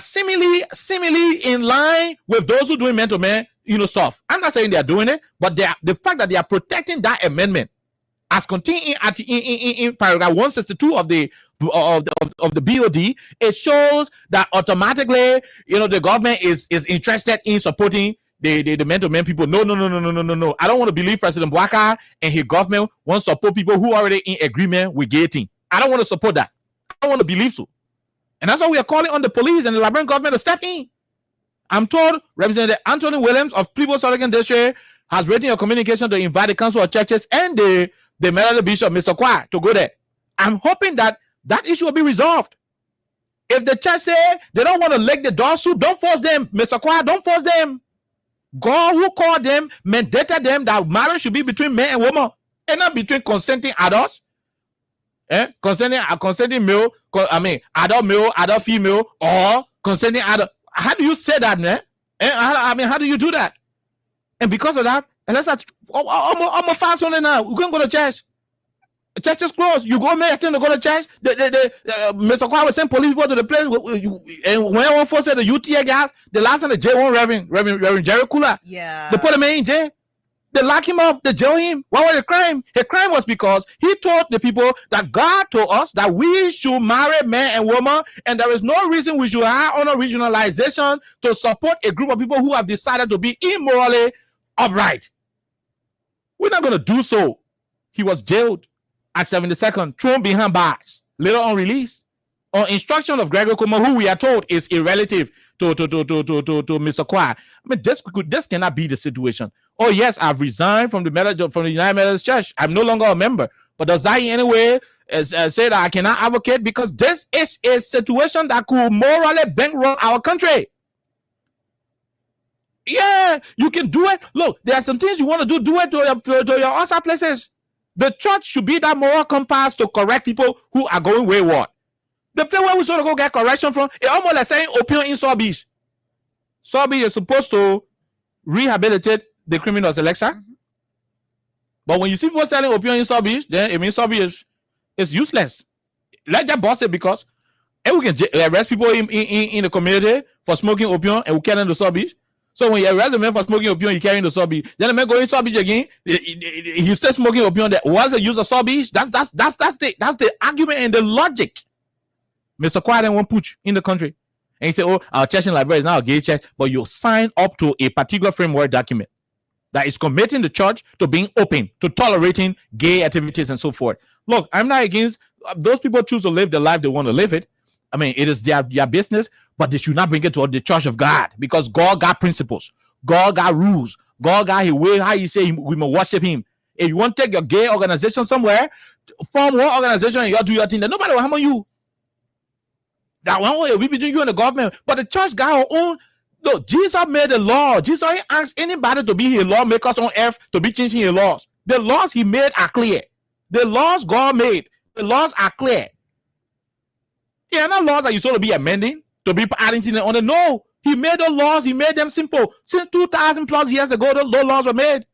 E: seemingly in line with those who doing man to man stuff. I'm not saying they are doing it, but the fact that they are protecting that amendment as contained in paragraph 162 of the BOD, it shows that automatically the government is interested in supporting the men-to-men people. No. I don't want to believe President Bwaka and his government want to support people who are already in agreement with gay thing. I don't want to support that. I don't want to believe so. And that's why we are calling on the police and the Liberian government to step in. I'm told Representative Anthony Williams of Plebo Southern District has written a communication to invite the Council of Churches and the Methodist Bishop, Mr. Kwa, to go there. I'm hoping that issue will be resolved. If the church say they don't want to lick the dog soup, don't force them, Mr. Kwa, don't force them. God who called them mandated them that marriage should be between man and woman and not between consenting adults. Consenting male, adult male, adult female, or consenting adult. How do you say that, man? How do you do that? And because of that, I'm a fast on it now. We're going to go to church. Church is closed. You go make to go to church. Mr. Kwa was send police people to the place. And when one force said the UTA guys, the last time the jail Reverend Jerry Kula.
H: Yeah.
E: They put him in jail. They lock him up. They jail him. What was the crime? The crime was because he told the people that God told us that we should marry man and woman, and there is no reason we should have honor regionalization to support a group of people who have decided to be immorally upright. We're not going to do so. He was jailed at 72nd, thrown behind bars, later on released on instruction of Gregory Como, who we are told is a relative to Mr. Kwa. This cannot be the situation. Oh yes, I've resigned from the United Methodist Church. I'm no longer a member. But does that in any way say that I cannot advocate? Because this is a situation that could morally bankrupt our country. Yeah, you can do it. Look, there are some things you want to do it to your other places. The church should be that moral compass to correct people who are going wayward. The place where we sort of go get correction from, it's almost like saying opium in Saw Beach. Saw Beach is supposed to rehabilitate the criminal selection. Mm-hmm. But when you see people selling opium in Saw Beach, then it means Saw Beach is useless. Let that boss it, because and we can arrest people in the community for smoking opium and we carry them to Saw Beach. So when you arrest a man for smoking opium, you carry him to Saw Beach. Then the man go in Saw Beach again. He still smoking opium. That was a use of Saw Beach. That's the argument and the logic. Mr. Kwa then won't put you in the country. And he said, oh, our church in Liberia is now a gay church, but you sign up to a particular framework document that is committing the church to being open, to tolerating gay activities and so forth. Look, I'm not against those people choose to live the life they want to live it. I mean, it is their business, but they should not bring it to the church of God, because God got principles. God got rules. God got his way, how he say we must worship him. If you want to take your gay organization somewhere, form one organization and you do your thing, then nobody will harm you. That one way we between you and the government. But the church got her own. No, Jesus made the law. Jesus ain't asked anybody to be his lawmakers on earth to be changing his laws. The laws he made are clear. The laws God made, the laws are clear. They are not laws that you're supposed to be amending, to be adding things on it. No, he made the laws, he made them simple. Since 2,000 plus years ago, those laws were made.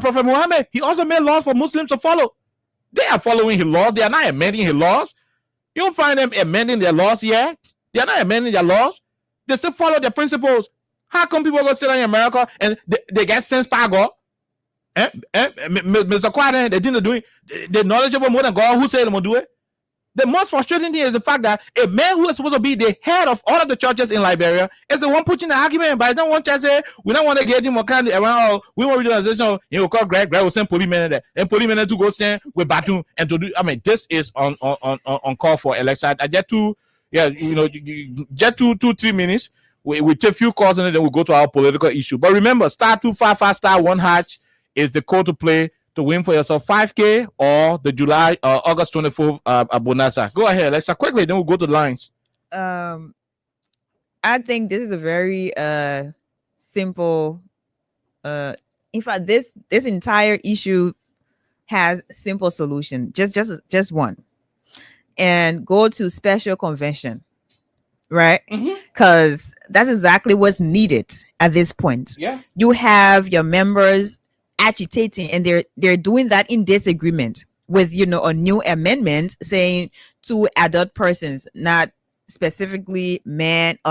E: Prophet Muhammad, he also made laws for Muslims to follow. They are following his laws. They are not amending his laws. You don't find them amending their laws here. They are not amending their laws. They still follow their principles. How come people go sit in America and they get sense by God? Mr. Quaden, they didn't do it. They're knowledgeable more than God. Who said they will do it? The most frustrating thing is the fact that a man who is supposed to be the head of all of the churches in Liberia is the one pushing the argument. But I don't want to say we don't want to get him more kind of around. We want to do an organization. You know, call Greg will send policemen there, and policemen to go stand with Batum and to do. I mean, this is on call for election. I get to, get 2-3 minutes. We take a few calls and then we'll go to our political issue. But remember, *255*1# is the code to play to win for yourself 5K or the August 24th bonanza. Go ahead, Alexa, quickly, then we'll go to the lines.
H: I think this is a very simple. In fact, this entire issue has simple solution. Just one, and go to special convention, right? Because that's exactly what's needed at this point.
E: Yeah,
H: you have your members agitating, and they're doing that in disagreement with a new amendment saying 2 adult persons, not specifically a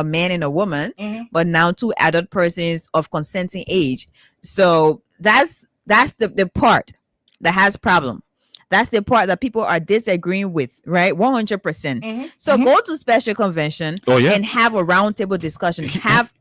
H: man and a woman, but now 2 adult persons of consenting age. So that's the part that has problem. That's the part that people are disagreeing with, right? 100%. So go to special convention and have a roundtable discussion.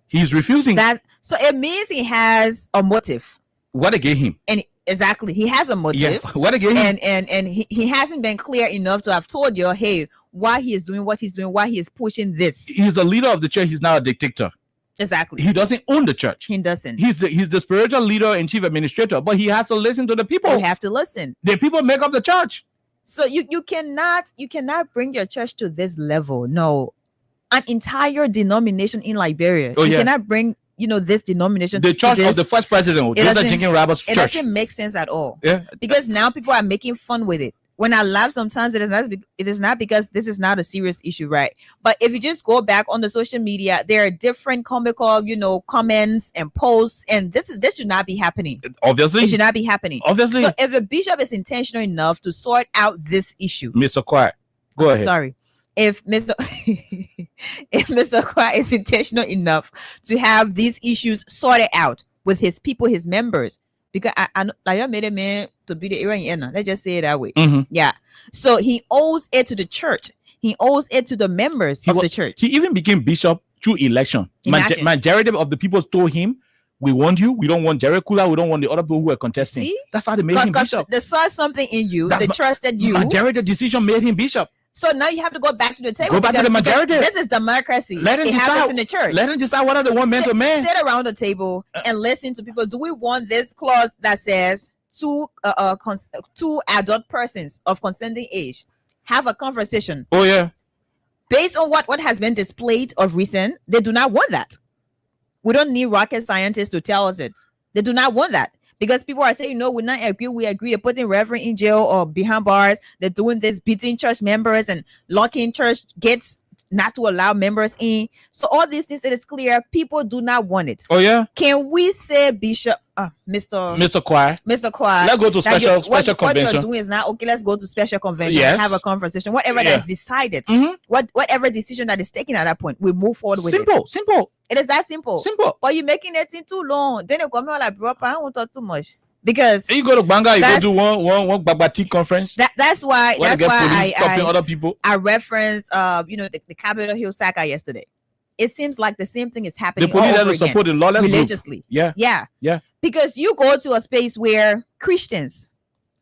E: He's refusing
H: that, so it means he has a motive.
E: What against him?
H: And exactly, he has a motive.
E: Yeah. What against him?
H: And he hasn't been clear enough to have told you, hey, why he is doing what he's doing, why he is pushing this.
E: He's a leader of the church. He's now a dictator.
H: Exactly.
E: He doesn't own the church.
H: He doesn't.
E: He's the spiritual leader and chief administrator, but he has to listen to the people.
H: You have to listen.
E: The people make up the church.
H: So you cannot bring your church to this level. No, an entire denomination in Liberia. You cannot bring this denomination.
E: The church of the first president, Joseph Jenkins Roberts' church.
H: It doesn't make sense at all.
E: Yeah.
H: Because now people are making fun with it. When I laugh sometimes, it is not because this is not a serious issue, right? But if you just go back on the social media, there are different comical, comments and posts, and this should not be happening.
E: Obviously.
H: It should not be happening.
E: Obviously.
H: So if the bishop is intentional enough to sort out this issue.
E: Mr. Quiet, go ahead.
H: Sorry. If Mr. Kwa is intentional enough to have these issues sorted out with his people, his members, because I made a man to be the Iranian. Let's just say it that way. Yeah. So he owes it to the church. He owes it to the members of the church.
E: He even became bishop through election. Majority of the people told him, we want you. We don't want Jerry Kula. We don't want the other people who are contesting. See? That's how they made him bishop.
H: They saw something in you. They trusted you.
E: Majority decision made him bishop.
H: So now you have to go back to the table.
E: Go back to the majority.
H: This is democracy.
E: Let him decide
H: in the church.
E: Let him decide whether they want man to man.
H: Sit around the table and listen to people. Do we want this clause that says 2 adult persons of consenting age have a conversation?
E: Oh yeah.
H: Based on what has been displayed of recent, they do not want that. We don't need rocket scientists to tell us it. They do not want that. Because people are saying, no, we not agree. We agree. They're putting reverend in jail or behind bars. They're doing this, beating church members and locking church gates not to allow members in. So all these things, it is clear people do not want it.
E: Oh yeah.
H: Can we say, Bishop, Mr.
E: Choir?
H: Mr. Choir,
E: let's go to special convention.
H: What you're doing is now okay. Let's go to special convention and have a conversation. Whatever that's decided, whatever decision that is taken at that point, we move forward with it.
E: Simple.
H: It is that simple. But you're making it too long. Then you come out like, bro, I don't talk too much. Because
E: you go to Banga, you go do one Babati conference.
H: That's why
E: other people.
H: I referenced the Capitol Hill saga yesterday. It seems like the same thing is happening.
E: The police
H: all
E: that
H: over
E: will support the lawless
H: religiously.
E: Group. Yeah.
H: Because you go to a space where Christians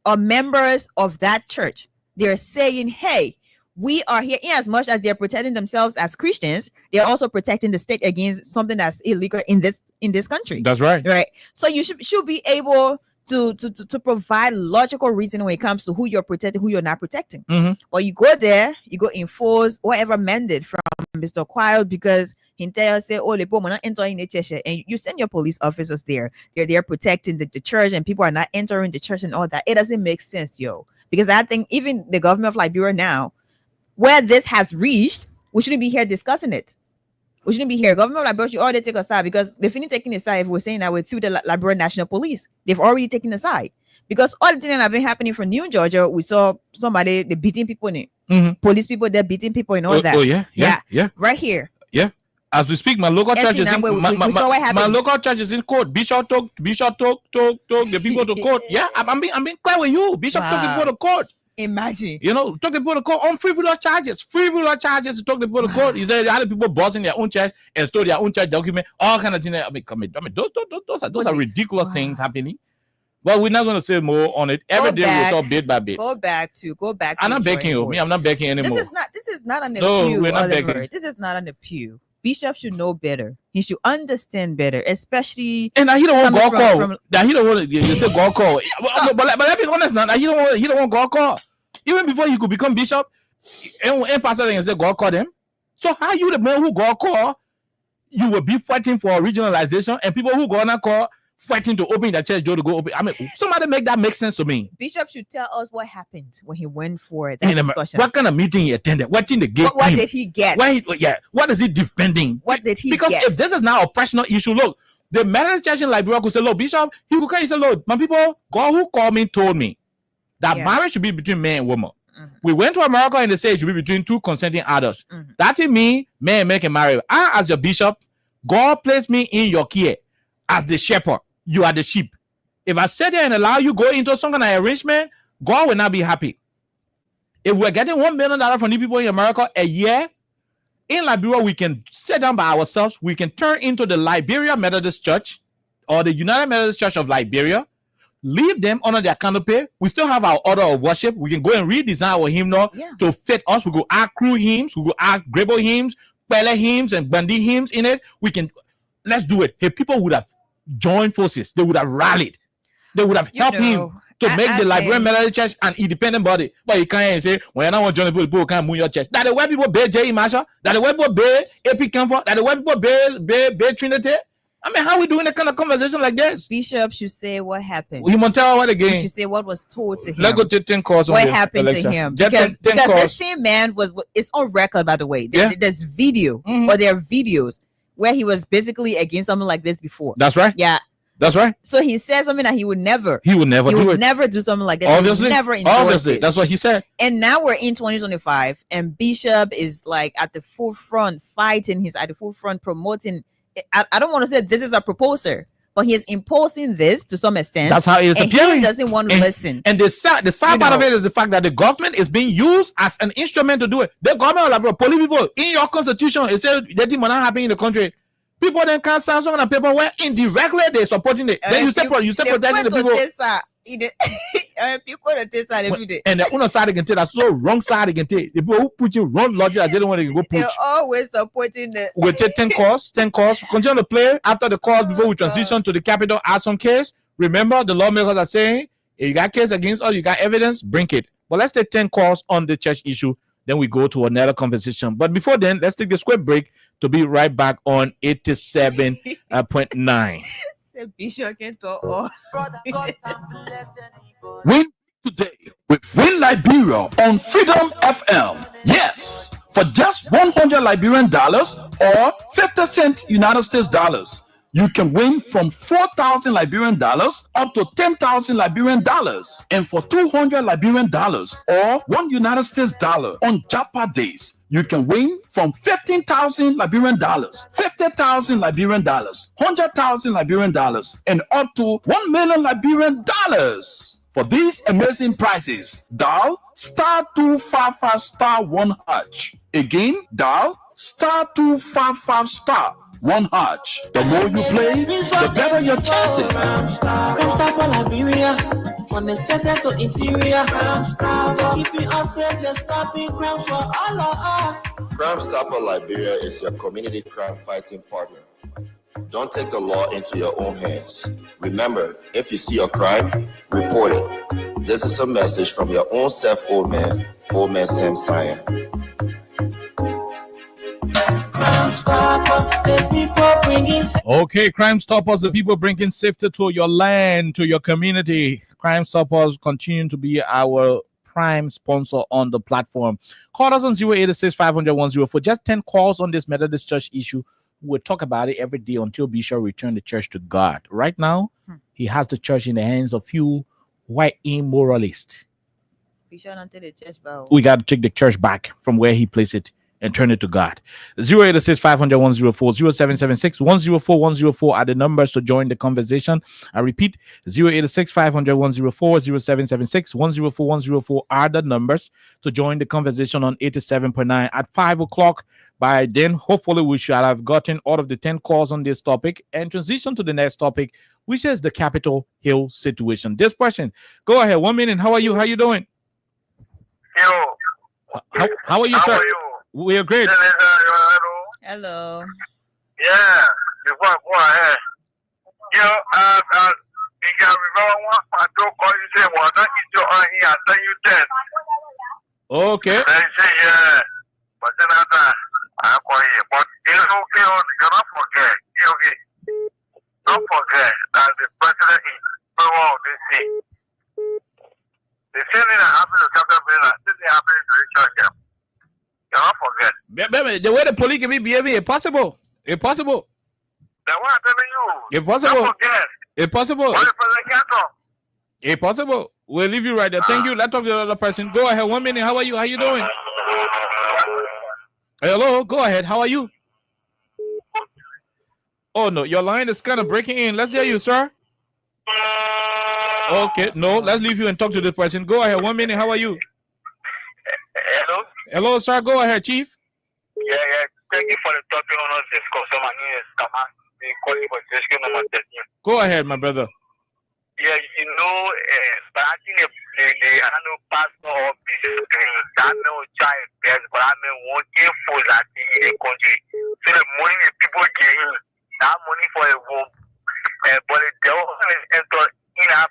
H: or members of that church, they're saying, hey, we are here. In as much as they're protecting themselves as Christians, they're also protecting the state against something that's illegal in this country.
E: That's right.
H: Right. So you should be able to provide logical reason when it comes to who you're protecting, who you're not protecting. But you go there, you go enforce whatever mandate from Mr. Quiet because he tell you say, oh, the people not entering the church, and you send your police officers there. They're there protecting the church, and people are not entering the church and all that. It doesn't make sense, yo. Because I think even the government of Liberia now, where this has reached, we shouldn't be here discussing it. We shouldn't be here. Government of Liberia should already take a side because they've finished taking a side. If we're saying that we're through the Liberia National Police, they've already taken a side. Because all the things that have been happening from New Georgia, we saw somebody they beating people in it. Police people, they're beating people and all that.
E: Oh yeah.
H: Right here.
E: Yeah. As we speak, my local church is in my local church is in court. Bishop took the people to court. Yeah, I'm being clear with you. Bishop took the people to court.
H: Imagine.
E: Took the people to court on frivolous charges. Frivolous charges. Took the people to court. He said the other people bossing their own church and stole their own church document. All kind of things. I mean, those are ridiculous things happening. Well, we're not going to say more on it. Every day we talk bit by bit.
H: Go back to.
E: I'm not begging you. I'm not begging anymore.
H: This is not on the
E: no,
H: pew.
E: We're not
H: Oliver.
E: begging.
H: This is not on the pew. Bishop should know better. He should understand better, especially.
E: And now he don't want God call. Now he don't want to say God call. But let's be honest now. He don't want God call. Even before he could become bishop, and pastor and say God call them. So how you the man who God call? You will be fighting for regionalization, and people who gonna call fighting to open the church door to go open. I mean, somebody make that make sense to me.
H: Bishop should tell us what happened when he went for that discussion.
E: What kind of meeting he attended? What thing they gave
H: What did he get?
E: What is he defending?
H: What did he
E: get? Because if this is now a personal issue, look, the Methodist Church in Liberia could say, look, Bishop, he could come and say, look, my people, God who called me told me that marriage should be between man and woman. We went to America and they say it should be between two consenting adults. That in me, man can marry. I, as your bishop, God placed me in your care as the shepherd. You are the sheep. If I sit there and allow you go into some kind of arrangement, God will not be happy. If we're getting $1 million from the people in America a year, in Liberia, we can sit down by ourselves. We can turn into the Liberia Methodist Church or the United Methodist Church of Liberia, leave them under their canopy. We still have our order of worship. We can go and redesign our hymnal to fit us. We go add crew hymns. We go add grable hymns, pele hymns, and bandy hymns in it. Let's do it. If people would have joined forces, they would have rallied. They would have helped him to make the Liberian Methodist Church an independent body. But you can't say, when I don't want to join people can't move your church. That the way people bear J.E. Marshall, that the way people bear AP Comfort, that the way people bear Trinity. I mean, how are we doing that kind of conversation like this?
H: Bishop should say what happened.
E: You want to tell what again?
H: He should say what was told to him.
E: Let's go to 10 calls.
H: What happened to him? Because the same man it's on record, by the way. There's video, or there are videos where he was basically against something like this before.
E: That's right.
H: Yeah.
E: That's right.
H: So he said something that he would never
E: do
H: something like that.
E: Obviously.
H: Obviously.
E: That's what he said.
H: And now we're in 2025 and Bishop is like at the forefront fighting. He's at the forefront promoting. I don't want to say this is a proposer, but he is imposing this to some extent.
E: That's how it is appearing.
H: He doesn't want to listen.
E: And the sad part of it is the fact that the government is being used as an instrument to do it. The government, like, police people, in your constitution, it says that thing will not happen in the country. People then can't sign some on the paper where indirectly they're supporting it. Then you say protecting the people.
H: People that this side every day.
E: And the other side can take, that's so wrong side they can take. The people who put you wrong logic, I didn't want to go push.
H: They're always supporting the.
E: We'll take 10 calls. Continue to play after the calls before we transition to the capital action case. Remember, the lawmakers are saying, if you got case against us, you got evidence, bring it. But let's take 10 calls on the church issue. Then we go to another conversation. But before then, let's take this quick break to be right back on 87.9.
H: Bishop can talk.
I: Win today with Win Liberia on Fredom FM. Yes, for just $100 Liberian dollars or 50 cent United States dollars. You can win from 4,000 Liberian dollars up to 10,000 Liberian dollars. And for $200 Liberian dollars or $1 United States dollar on Japa days, you can win from 15,000 Liberian dollars, 50,000 Liberian dollars, 100,000 Liberian dollars, and up to 1 million Liberian dollars. For these amazing prizes, dial *255*1#. Again, dial *255*1#. The more you play, the better your chances.
F: Crime Stopper Liberia, from the center to interior. Crime Stopper, keeping us safe, let's stop it. Crime for all of us.
G: Crime Stopper Liberia is your community crime fighting partner. Don't take the law into your own hands. Remember, if you see a crime, report it. This is a message from your own self, old man Sam Sion.
E: Okay, Crime Stoppers, the people bringing safety to your land, to your community. Crime Stoppers continue to be our prime sponsor on the platform. Call us on 086 500 104. Just 10 calls on this Methodist Church issue. We'll talk about it every day until Bishop return the church to God. Right now, he has the church in the hands of few white immoralists. We got to take the church back from where he placed it and turn it to God. 086 500 104, 0776 104 104 are the numbers to join the conversation. I repeat, 086 500 104, 0776 104 104 are the numbers to join the conversation on 87.9 at 5 o'clock. By then, hopefully, we should have gotten all of the 10 calls on this topic and transition to the next topic, which is the Capitol Hill situation. This person, go ahead. 1 minute. How are you? How you doing?
J: Yo.
E: How are you, sir?
J: How are you?
E: We are great.
H: Hello.
J: Yeah, before I go ahead. Yo, you can remember one I told you say, well, not eat your own here, I tell you then.
E: Okay.
J: And I say, yeah. But then I call you. But it's okay, you cannot forget. It's okay. Don't forget that the president is power of this thing. The same thing that happened to Captain Bella, this thing happening to Richard Gam. You cannot forget.
E: The way the police can be behaving, impossible. Impossible.
J: That's what I'm telling you.
E: Impossible.
J: Don't forget.
E: Impossible.
J: What if the president
E: Impossible. We'll leave you right there. Thank you. Let's talk to the other person. Go ahead. 1 minute. How are you? How you doing? Hello. Go ahead. How are you? Oh, no. Your line is kind of breaking in. Let's hear you, sir. Okay. No, let's leave you and talk to the person. Go ahead. 1 minute. How are you?
J: Hello?
E: Hello, sir. Go ahead, Chief.
J: Yeah. Thank you for the topic on us discussion. My name is Kama. We call you for session number 13.
E: Go ahead, my brother.
J: Yeah, you know, starting the annual pastor of this that no child bears, but I mean, working for that in the country. So the money the people give that money for a home, but the devil enter in a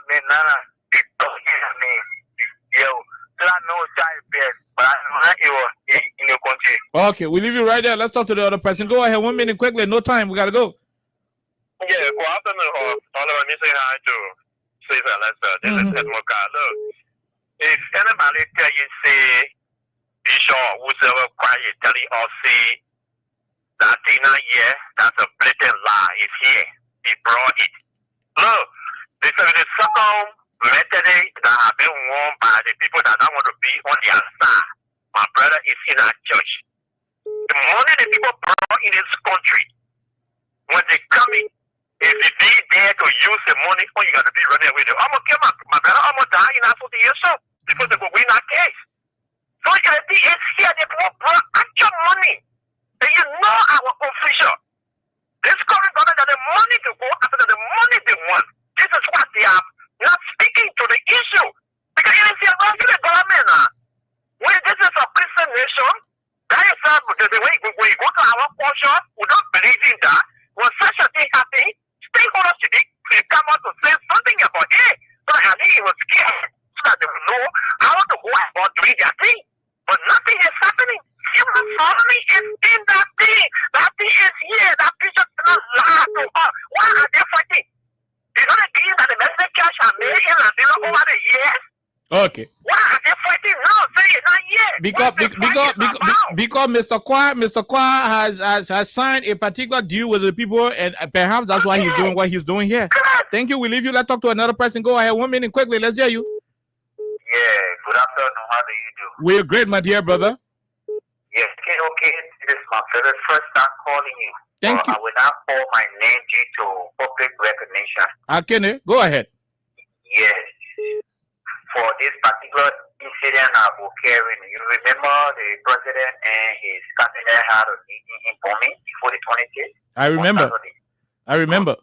J: manana, the talking name. Yeah, so that no child bears, but I know that in the country.
E: Okay, we leave you right there. Let's talk to the other person. Go ahead. 1 minute quickly. No time. We got to go.
J: Yeah, well, I'm going to say hi to Caesar Lester. This is Edward Carlo. If anybody tell you, say, Bishop, whosoever quiet, telling us, say, that thing not here, that's a blatant lie. It's here. He brought it. Look, this is the second method that have been won by the people that don't want to be on their side. My brother is in our church. The money the people brought in this country, when they come in, if you be there to use the money, you got to be running with it. I'm going to kill my brother. I'm going to die in association because they will win that case. So it's here. They brought actual money. And you know our official. This current government got the money to go after the money they want. This is what they are not speaking to the issue. Because you see, the government when this is a Christian nation, that is the way when you go to our culture, we don't believe in that. When such a thing happens, stakeholders should come out to say something about it. So I think it was scared so that they will know how to go about doing their thing. But nothing is happening. Human family is in that thing. That thing is here. That bishop cannot lie to us. Why are they fighting? You know the thing that the message church have made in Latino over the years?
E: Okay.
J: Why are they fighting now? Say it not yet.
E: Because Mr. Kwa has signed a particular deal with the people, and perhaps that's why he's doing what he's doing here. Thank you. We leave you. Let's talk to another person. Go ahead. 1 minute quickly. Let's hear you.
J: Yeah. Good afternoon. How do you do?
E: We're great, my dear brother.
J: Yes. Okay. This is my very first time calling you.
E: Thank you.
J: I will not call my name due to public recognition.
E: Akene, go ahead.
J: Yes. For this particular incident of Bukhari, you remember the president and his cabinet had a meeting in Bombay before the 20th?
E: I remember.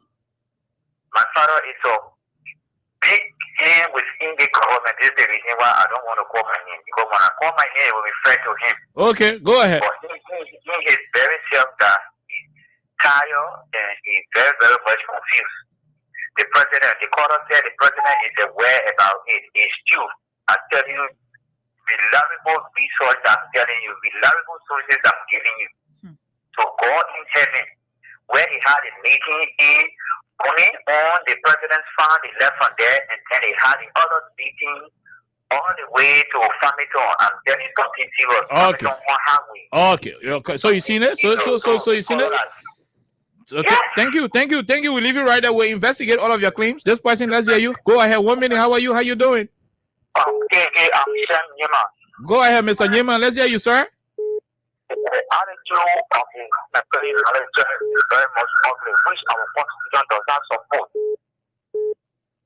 J: My father is a big hand within the government. This is the reason why I don't want to call my name. Because when I call my name, it will refer to him.
E: Okay, go ahead.
J: But he is very self that he tired and he's very, very much confused. The president, the caller said the president is aware about it. It's true. I tell you, reliable resources I'm telling you, reliable sources I'm giving you. So God in heaven, where he had a meeting, he only on the president's farm, he left from there, and then he had the other meeting all the way to Farmington. I'm telling you something serious.
E: Okay.
J: Highway.
E: Okay. So you seen it? So you seen it? Okay. Thank you. We leave you right there. We investigate all of your claims. This person, let's hear you. Go ahead. 1 minute. How are you? How you doing?
J: Okay, I'm Shem Yema.
E: Go ahead, Mr. Nyima. Let's hear you, sir.
J: The attitude of the president is very much ugly, which our constitution does not support.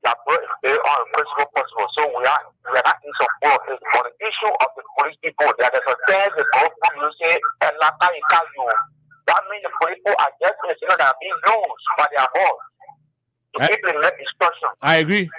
J: That they are a principle possible. So we are not in support of it. For the issue of the police people, there is a sense the government you say, and not you. That means the police people are just that are being used by their boss. The people in that discussion.
E: I agree.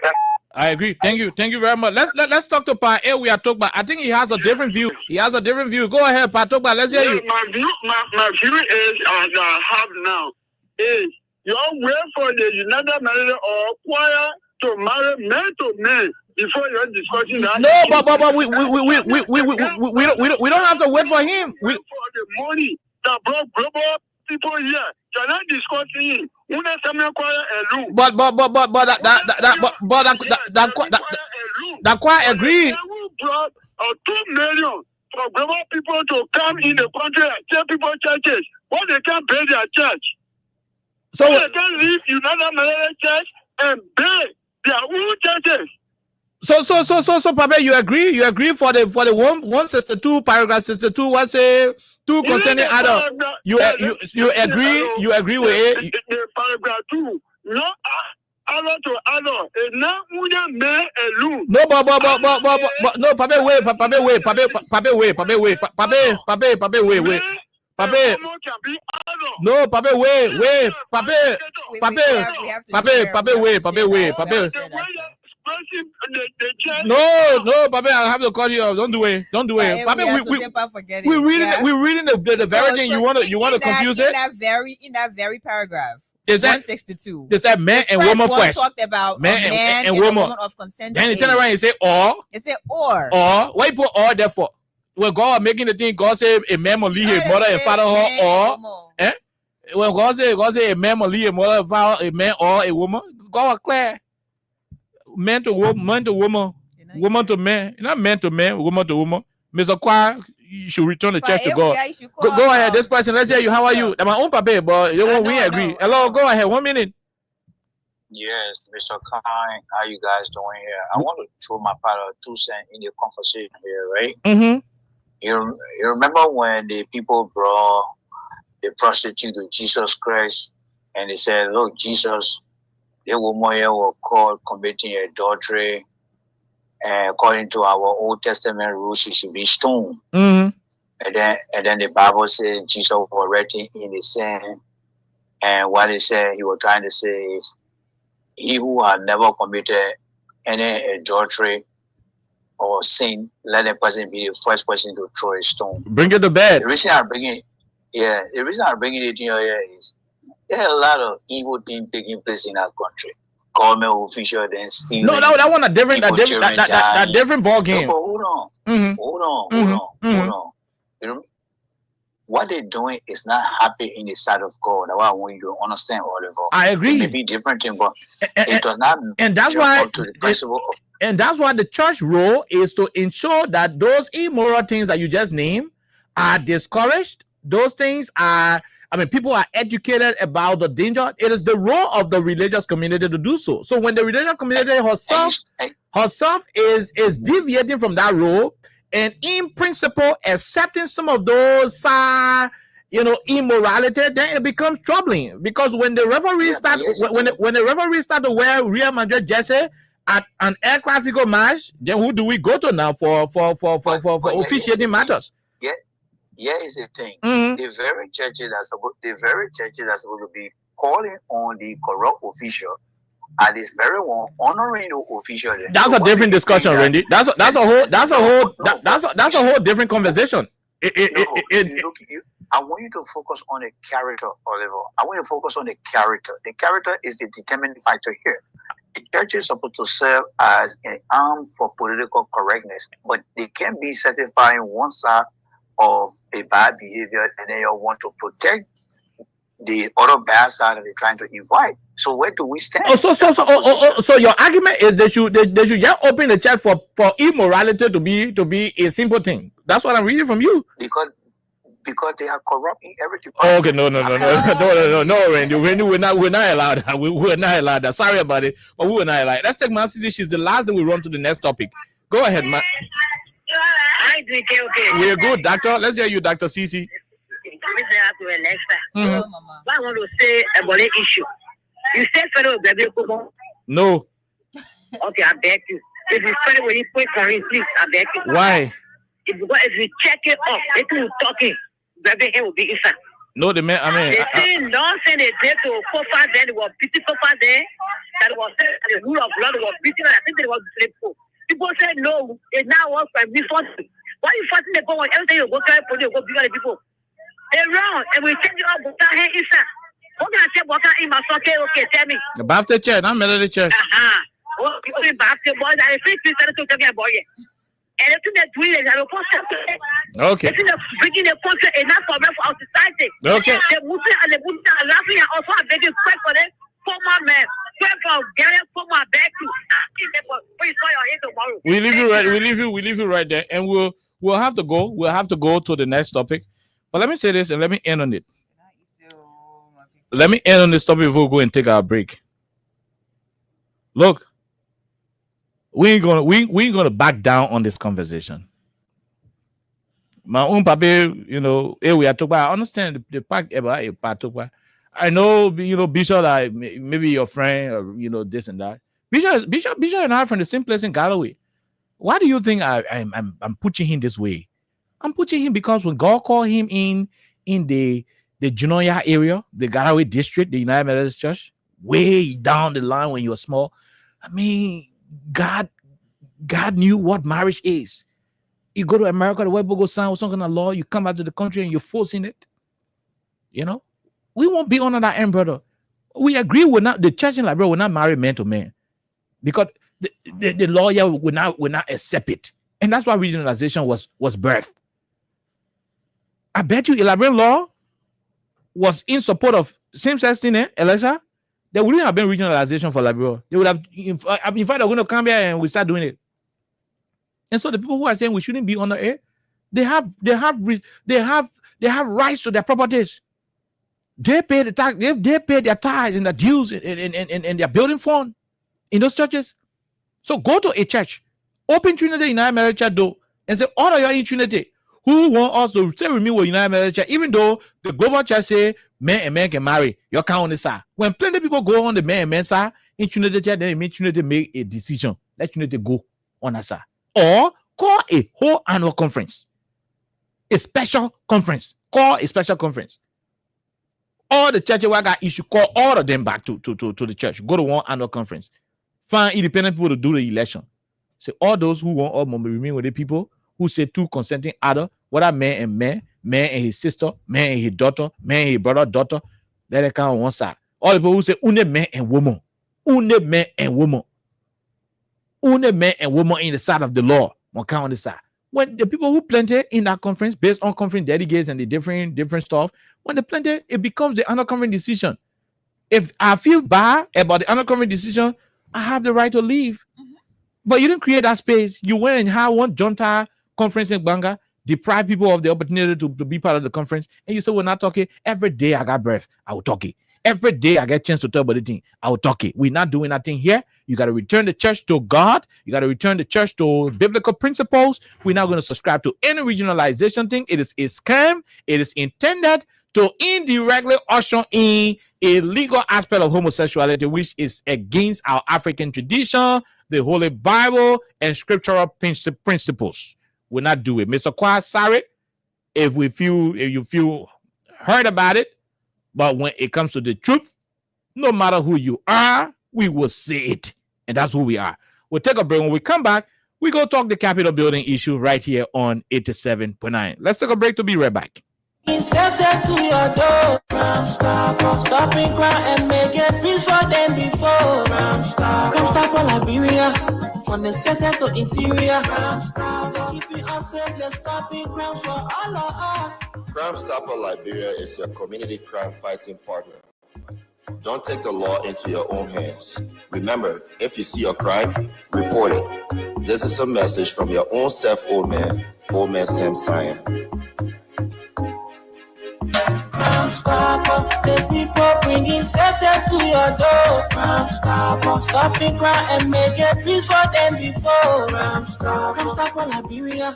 E: Thank you very much. Let's talk to Pa A. We are talking about. I think he has a different view. Go ahead, Pa Tokba. Let's hear you.
K: My view is as I have now is you wait for the United Marriage or choir to marry man to man before you're discussing that.
E: No, but we don't have to wait for him.
K: For the money that brought global people here. You're not discussing it.
E: But that choir agreed.
K: Brought 2 million for global people to come in the country and tell people churches what they can pay their church.
E: So
K: they can leave United Methodist Church and pay their own churches.
E: So, Papa, you agree for the 162 paragraph 62 was a two concerning adult. You agree with it?
K: The paragraph 2, no adult to adult, not man alone.
E: No, but no, Papa, wait. No, Papa, wait. No, Papa, I have to call you up. Don't do it. Papa, we're reading the very thing. You want to confuse it?
H: In that very paragraph.
E: Is that
H: 162?
E: They said man and woman first.
H: Talked about
E: man and woman
H: of consent.
E: Then he turn around and say or.
H: It said or.
E: Why you put or there for? When God making the thing, God say a man will leave his mother and father or. When God say a man will leave his mother and father, a man or a woman. God was clear. Man to woman, woman to man, not man to man, woman to woman. Mr. Choir, you should return the church to God. Go ahead, this person. Let's hear you. How are you? That's my own papa, but we agree. Hello, go ahead. 1 minute.
L: Yes, Mr. Khan, how you guys doing here? I want to throw my part of 2 cents in the conversation here, right?
E: Mm-hmm.
L: You remember when the people brought the prostitute to Jesus Christ and they said, look, Jesus, the woman here were called committing adultery, and according to our Old Testament rules, she should be stoned.
E: Mm-hmm.
L: And then the Bible says Jesus was writing in the sand, and what he said, he was trying to say is, he who had never committed any adultery or sin, let that person be the first person to throw a stone.
E: Bring it to bed.
L: The reason I'm bringing it here is there are a lot of evil things taking place in our country. Government official then stealing.
E: No, that one a different ball game.
L: No, hold on.
E: Mm-hmm.
L: Hold on. You know, what they're doing is not happy in the sight of God. That's why I want you to understand, Oliver.
E: I agree.
L: It may be different thing, but it does not.
E: And that's why
L: to the principle of,
E: and that's why the church role is to ensure that those immoral things that you just named are discouraged. Those things are. People are educated about the danger. It is the role of the religious community to do so. So when the religious community herself is deviating from that role, and in principle accepting some of those immorality, then it becomes troubling. Because when the referees when the referees start to wear Real Madrid jersey at an El Clasico match, then who do we go to now for officiating matters?
L: Yeah, is the thing.
E: Mm-hmm.
L: The very churches that supposed to be calling on the corrupt official are this very one honoring the official.
E: That's a different discussion, Randy. That's a whole different conversation.
L: I want you to focus on the character, Oliver. I want you to focus on the character. The character is the determining factor here. The church is supposed to serve as an arm for political correctness, but they can be satisfying one side of a bad behavior, and then you want to protect the other bad side that they're trying to invite. So where do we stand?
E: So your argument is they should just open the church for immorality to be a simple thing. That's what I'm reading from you.
L: Because they are corrupting everything.
E: Oh, okay, no, Randy. We're not allowed that. We're not allowed that. Sorry about it, but we were not allowed. Let's take my Cece. She's the last, then we run to the next topic. Go ahead, man. We're good, doctor. Let's hear you, Dr. Cece.
M: I want to say about the issue. You said federal baby.
E: No.
M: Okay, I beg you. If you federal, when you put for him, please, I beg you.
E: Why?
M: If you check it up, if you talking, baby, he will be inside.
E: No, the man. I mean,
M: they say nonsense. They did to Kofa. Then they were beating Kofa there. That was the rule of law. They were beating. I think they was people. People said no. It now works by me fighting. Why you fighting? They go on everything. You go try to go bigger than people. They're wrong, and we change it up. What the hell is that? What can I say? What can I my okay, tell me.
E: The Baptist church, not Methodist church.
M: Oh, people in Baptist boys, I think we started to talk about it. And it's in the doing it. I don't know.
E: Okay.
M: It's in the bringing the country enough problem for our society.
E: Okay.
M: The Muslim and the Muslim are laughing and also are begging pray for them. Former man, pray for Gary, former back to.
E: We leave you right. We leave you right there, and we'll have to go. We'll have to go to the next topic. But let me say this and let me end on it. Let me end on this topic before we go and take our break. Look, we ain't gonna back down on this conversation. My own papi, we are talking about. I understand the pack about. I know, Bishop, like maybe your friend or this and that. Bishop and I are from the same place in Galloway. Why do you think I'm pushing him this way? I'm pushing him because when God called him in the Junoya area, the Galloway district, the United Methodist Church, way down the line when you were small. I mean, God knew what marriage is. You go to America, the white people go sign with some kind of law, you come back to the country and you're forcing it. We won't be under that end, brother. We agree the church in Liberia will not marry man to man because the lawyer will not accept it. And that's why regionalization was birthed. I bet you Liberian law was in support of same-sex thing, Alexa. There wouldn't have been regionalization for Liberia. They would have, in fact, they're going to come here and we start doing it. And so the people who are saying we shouldn't be on the air, they have rights to their properties. They pay the tax, they pay their tithes and their dues in their building fund in those churches. So go to a church, open Trinity United Methodist Church door, and say, all of you in Trinity who want us to stay with me with United Methodist Church, even though the global church say men and men can marry, you can't on the side. When plenty of people go on the men and men side in Trinity Church, then it means Trinity make a decision. Let Trinity go on that side. Or call a whole annual conference. A special conference. Call a special conference. All the churches where I got issue, call all of them back to the church. Go to one annual conference. Find independent people to do the election. So all those who want all remain with the people who say two consenting other, whether man and man, man and his sister, man and his daughter, man and his brother, daughter, let it come on one side. All the people who say une man and woman, une man and woman, une man and woman in the side of the law, one count on the side. When the people who planted in that conference, based on conference delegates and the different stuff, when they planted, it becomes the annual conference decision. If I feel bad about the annual conference decision, I have the right to leave. But you didn't create that space. You went and had one junta conference in Banga, deprive people of the opportunity to be part of the conference, and you say we're not talking. Every day I got breath, I will talk it. Every day I get a chance to talk about the thing, I will talk it. We're not doing nothing here. You got to return the church to God. You got to return the church to biblical principles. We're not going to subscribe to any regionalization thing. It is a scam. It is intended to indirectly usher in a legal aspect of homosexuality, which is against our African tradition, the Holy Bible, and scriptural principles. We'll not do it. Mr. Kwa, sorry if you feel hurt about it, but when it comes to the truth, no matter who you are, we will say it. And that's who we are. We'll take a break. When we come back, We go talk the Capitol building issue right here on 87.9. Let's take a break to be right back.
F: Inserted to your door, Crime Stopper, stopping crime and making peace for them before. Crime Stopper, Liberia, from the center to interior. Crime Stopper, keeping us safe, let's stopping crimes for all of us.
G: Crime Stopper Liberia is your community crime fighting partner. Don't take the law into your own hands. Remember, if you see a crime, report it. This is a message from your own self, old man Sam Sion.
F: Crime Stopper, the people bringing safety to your door. Crime Stopper, stopping crime and making peace for them before. Crime Stopper, Liberia,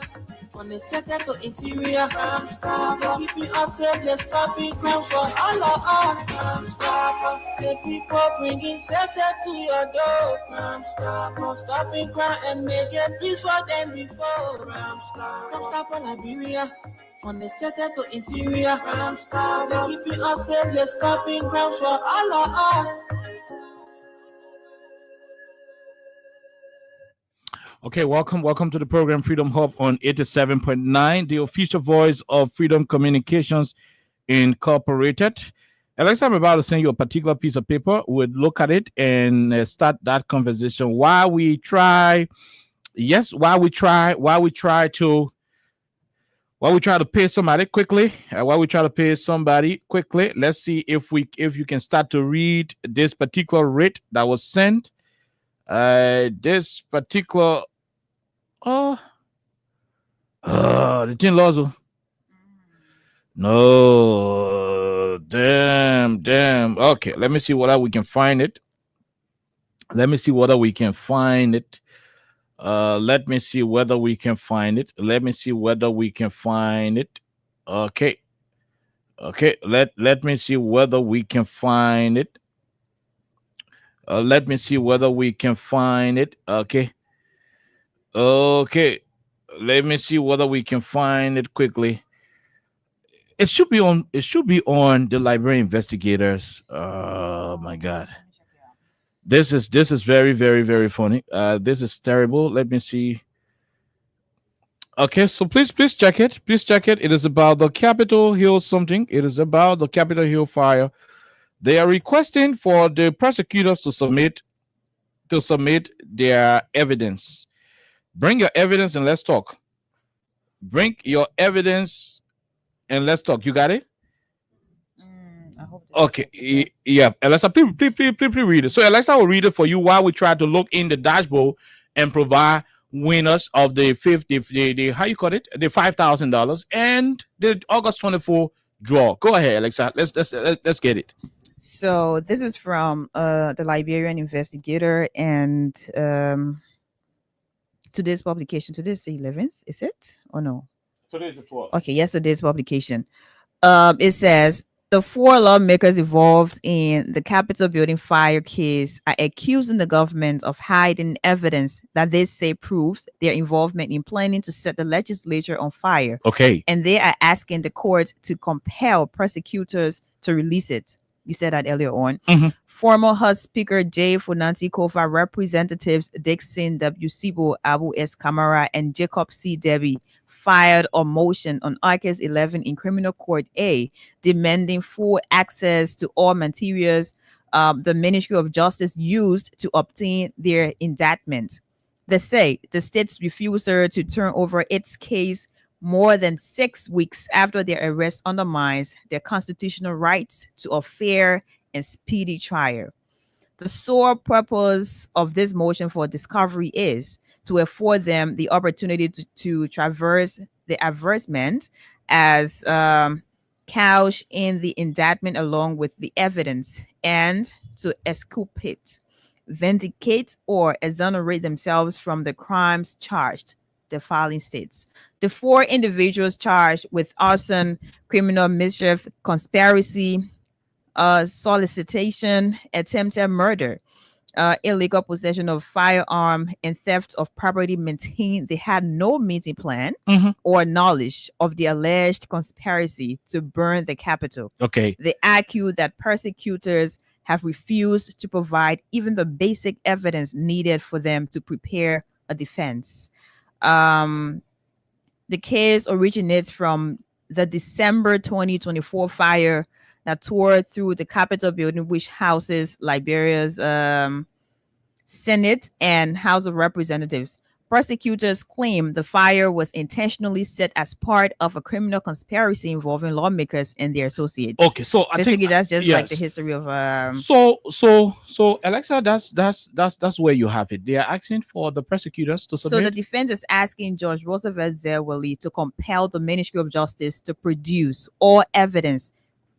F: from the center to interior. Crime Stopper, keeping us safe, let's stopping crime for all of us. Crime Stopper, the people bringing safety to your door. Crime Stopper, stopping crime and making peace for them before. Crime Stopper, Liberia, from the center to interior. Crime Stopper, keeping us safe, let's stopping crimes for all of us.
E: Okay, welcome to the program Fredom Hub on 87.9, the official voice of Freedom Communications Incorporated. Alexa, I'm about to send you a particular piece of paper. We'll look at it and start that conversation while we try to pay somebody quickly. Let's see if you can start to read this particular writ that was sent. This particular the thing Lozo. No, damn. Okay, let me see whether we can find it. Let me see whether we can find it. Let me see whether we can find it. Okay. Let me see whether we can find it. Let me see whether we can find it. Okay. Let me see whether we can find it quickly. It should be on the Library Investigators. Oh my God. This is very, very, very funny. This is terrible. Let me see. Okay, so please check it. It is about the Capitol Hill something. It is about the Capitol Hill fire. They are requesting for the prosecutors to submit their evidence. Bring your evidence and let's talk. You got it?
H: I hope
E: Okay. Yeah. Alexa, please read it. So Alexa will read it for you while we try to look in the dashboard and provide winners of the how you call it, the $5,000 and the August 24 draw. Go ahead, Alexa. Let's get it.
H: So this is from the Liberian Investigator, and today's publication. Today's the 11th, is it? Or no?
E: Today's the 12th.
H: Okay, yesterday's publication. It says the 4 lawmakers involved in the Capitol building fire case are accusing the government of hiding evidence that they say proves their involvement in planning to set the legislature on fire.
E: Okay.
H: And they are asking the court to compel prosecutors to release it. You said that earlier on.
E: Mm-hmm.
H: Former House Speaker Jay Funanti Kofa, Representatives Dixon W. Sibo, Abu S. Kamara, and Jacob C. Debbie filed a motion on August 11 in Criminal Court A, demanding full access to all materials the Ministry of Justice used to obtain their indictment. They say the state's refusal to turn over its case more than 6 weeks after their arrest undermines their constitutional rights to a fair and speedy trial. The sole purpose of this motion for discovery is to afford them the opportunity to traverse the advertisement as couched in the indictment along with the evidence, and to exculpate, vindicate, or exonerate themselves from the crimes charged. The filing states the 4 individuals charged with arson, criminal mischief, conspiracy, solicitation, attempted murder, illegal possession of firearm, and theft of property maintain they had no meeting plan or knowledge of the alleged conspiracy to burn the Capitol.
E: Okay.
H: They argue that prosecutors have refused to provide even the basic evidence needed for them to prepare a defense. The case originates from the December 2024 fire that tore through the Capitol building, which houses Liberia's Senate and House of Representatives. Prosecutors claim the fire was intentionally set as part of a criminal conspiracy involving lawmakers and their associates.
E: Okay, so I
H: basically
E: think
H: that's just like the
E: yes.
H: history of
E: So Alexa, that's where you have it. They are asking for the prosecutors to submit.
H: So the defense is asking Judge Roosevelt Zerwali to compel the Ministry of Justice to produce all evidence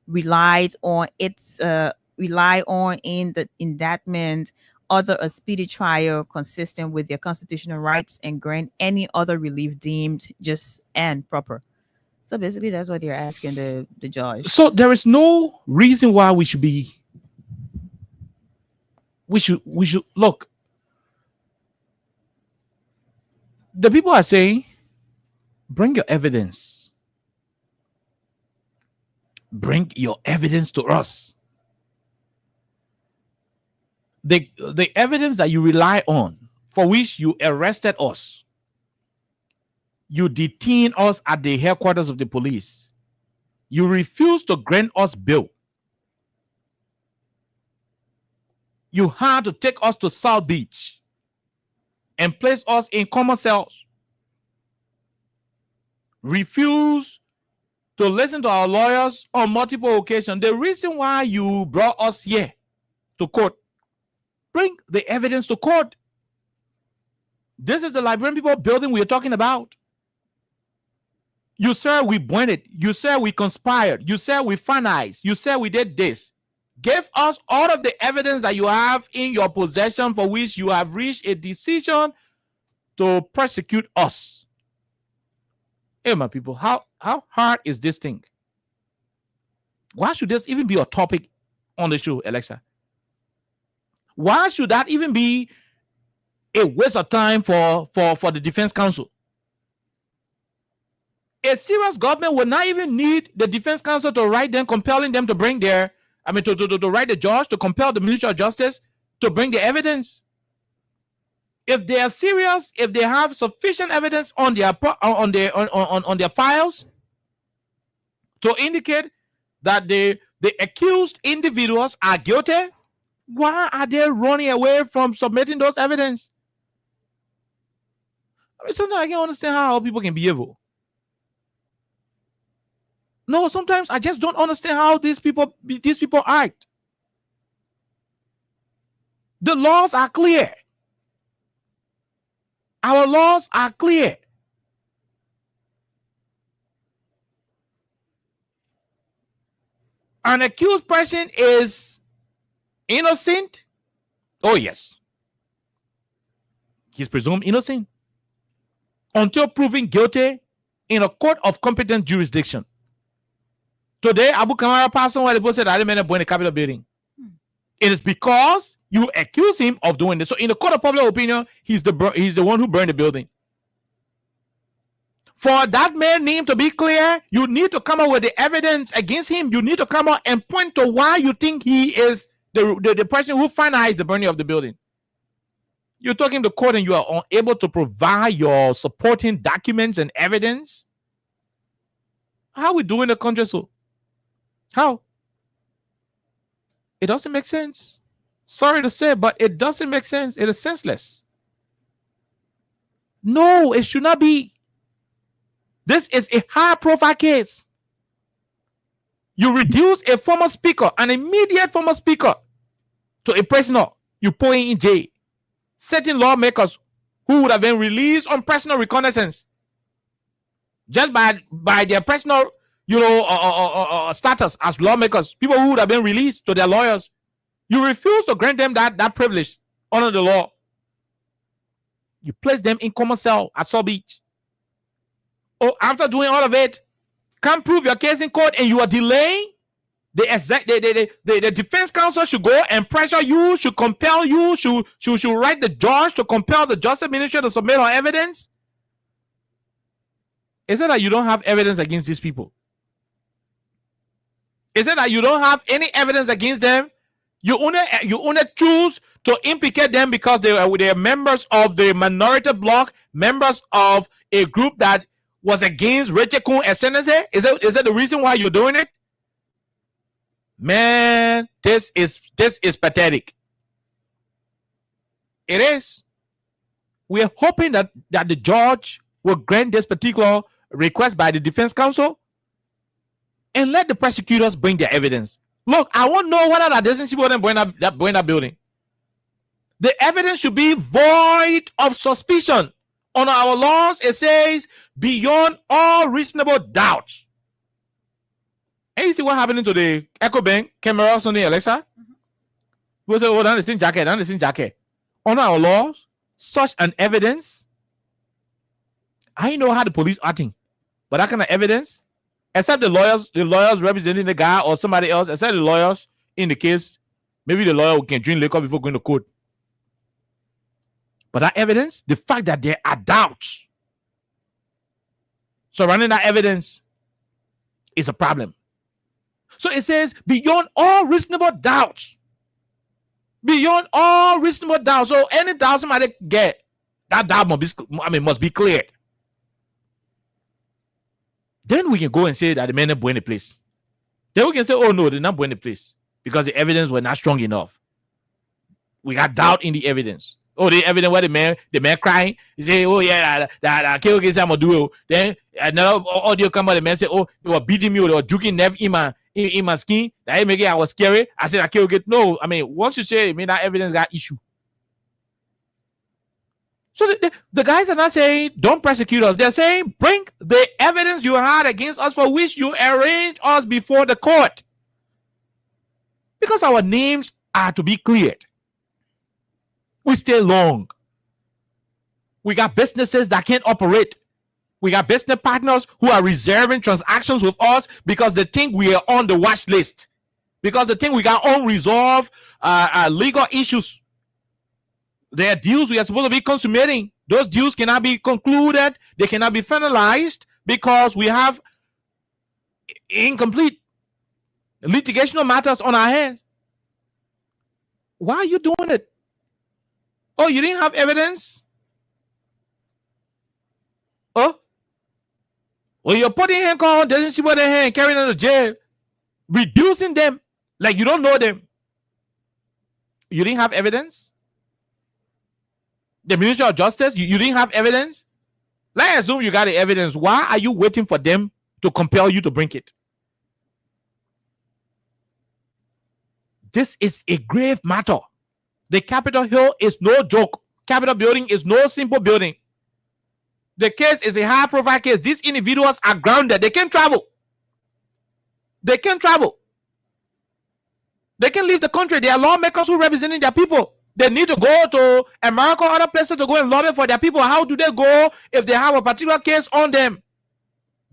H: rely on in the indictment, order a speedy trial consistent with their constitutional rights, and grant any other relief deemed just and proper. So basically, that's what they're asking the judge.
E: So there is no reason why we should look. The people are saying, bring your evidence. Bring your evidence to us. The evidence that you rely on, for which you arrested us, you detain us at the headquarters of the police, you refuse to grant us bail, you had to take us to South Beach and place us in common cells, refuse to listen to our lawyers on multiple occasions. The reason why you brought us here to court, bring the evidence to court. This is the Liberian people building we're talking about. You said we burned it. You said we conspired. You said we finalized. You said we did this. Give us all of the evidence that you have in your possession for which you have reached a decision to persecute us. Hey, my people, how hard is this thing? Why should this even be a topic on the show, Alexa? Why should that even be a waste of time for the defense counsel? A serious government would not even need the defense counsel to write them, compelling them to bring to write the judge, to compel the Ministry of Justice to bring the evidence. If they are serious, if they have sufficient evidence on their files to indicate that the accused individuals are guilty, why are they running away from submitting those evidence? I mean, sometimes I can't understand how people can be evil. No, sometimes I just don't understand how these people act. The laws are clear. Our laws are clear. An accused person is innocent. Oh, yes. He's presumed innocent until proven guilty in a court of competent jurisdiction. Today, Abu Kamara passed on where the people said, I didn't mean to the Capitol building. It is because you accuse him of doing this. So in the court of public opinion, he's the one who burned the building. For that man's name to be clear, you need to come up with the evidence against him. You need to come out and point to why you think he is the person who finalized the burning of the building. You're talking to court and you are unable to provide your supporting documents and evidence. How are we doing the country so? How? It doesn't make sense. Sorry to say, but it doesn't make sense. It is senseless. No, it should not be. This is a high-profile case. You reduce a former speaker, an immediate former speaker, to a prisoner. You put him in jail. Certain lawmakers who would have been released on personal reconnaissance, just by their personal, status as lawmakers, people who would have been released to their lawyers. You refuse to grant them that privilege under the law. You place them in common cell at South Beach. Oh, after doing all of it, can't prove your case in court and you are delaying. The defense counsel should go and pressure you, should compel you, should write the judge to compel the justice ministry to submit our evidence. Is it that you don't have evidence against these people? Is it that you don't have any evidence against them You only choose to implicate them because they are members of the minority bloc, members of a group that was against Richard Kuhn and Senese. Is that the reason why you're doing it? Man, this is pathetic. It is. We are hoping that the judge will grant this particular request by the defense counsel and let the prosecutors bring their evidence. Look, I want to know whether that doesn't see what them going that building. The evidence should be void of suspicion. On our laws, it says beyond all reasonable doubt. And you see what happened to the Echo Bank cameras on the Alexa? We say, oh, that's the same jacket. On our laws, such an evidence, I know how the police acting, but that kind of evidence, except the lawyers representing the guy or somebody else, except the lawyers in the case, maybe the lawyer can drink liquor before going to court. But that evidence, the fact that there are doubts surrounding that evidence is a problem. So it says beyond all reasonable doubts. Beyond all reasonable doubt. So any doubt somebody get, that doubt must be cleared. Then we can go and say that the men are in the place. Then we can say, oh no, they're not in the place because the evidence was not strong enough. We got doubt in the evidence. Oh, the evidence where the man crying. He say, oh yeah, that kill against him do it. Then another audio come out, the man say, oh, they were beating me, they were juking nerve in my skin. That make it I was scary. I said I kill get no. I mean, once you say that evidence got issue. So the guys are not saying don't prosecute us. They're saying bring the evidence you had against us for which you arraigned us before the court. Because our names are to be cleared. We stay long. We got businesses that can't operate. We got business partners who are reserving transactions with us because they think we are on the watch list. Because they think we got unresolved legal issues. There are deals we are supposed to be consummating. Those deals cannot be concluded. They cannot be finalized because we have incomplete litigational matters on our hands. Why are you doing it? Oh, you didn't have evidence? Oh? Well, you're putting handcuffs on, doesn't see what they hand, carrying them to jail, reducing them like you don't know them. You didn't have evidence? The Ministry of Justice, you didn't have evidence? Let's assume you got the evidence. Why are you waiting for them to compel you to bring it? This is a grave matter. The Capitol Hill is no joke. Capitol building is no simple building. The case is a high-profile case. These individuals are grounded. They can't travel. They can't travel. They can leave the country. They are lawmakers who are representing their people. They need to go to America or other places to go and lobby for their people. How do they go if they have a particular case on them?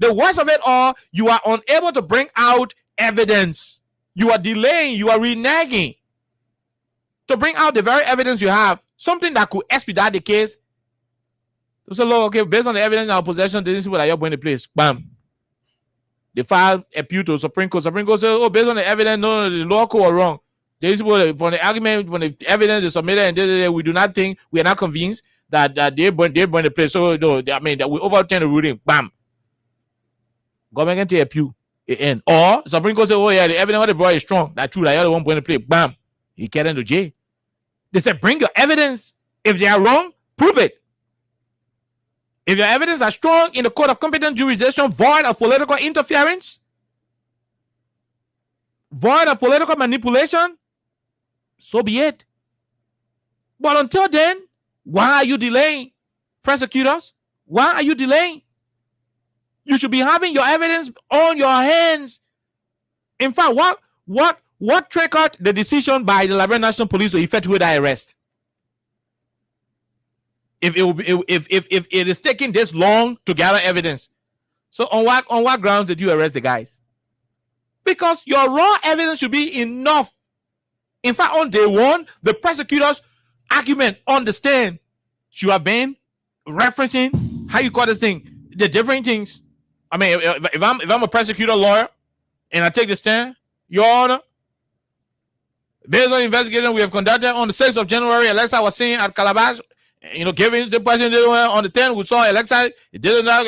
E: The worst of it all, you are unable to bring out evidence. You are delaying. You are reneging to bring out the very evidence you have. Something that could expedite the case. So, okay, based on the evidence in our possession, they didn't see what you're going to place. Bam. They filed appeal to Supreme Court. Supreme Court said, oh, based on the evidence, no, the law court was wrong. They see from the argument, from the evidence they submitted, and we do not think, we are not convinced that they're going to place. So, no, I mean, that we overturn the ruling. Bam. Government can take appeal. It end. Or Supreme Court said, oh, yeah, the evidence what they brought is strong. That's true. That you're the one going to play. Bam. He get into jail. They said, bring your evidence. If they are wrong, prove it. If your evidence are strong in the court of competent jurisdiction, void of political interference, void of political manipulation, so be it. But until then, why are you delaying? Prosecutors, why are you delaying? You should be having your evidence on your hands. In fact, what triggered the decision by the Liberian National Police to effectuate that arrest? If it is taking this long to gather evidence, so on what grounds did you arrest the guys? Because your raw evidence should be enough. In fact, on day one, the prosecutor's argument on the stand should have been referencing how you call this thing, the different things. I mean, if I'm a prosecutor lawyer and I take the stand, Your Honor, Based on investigation we have conducted on the 6th of January, Alexa was seen at Calabash. Giving the person on the 10th, we saw Alexa. It didn't know.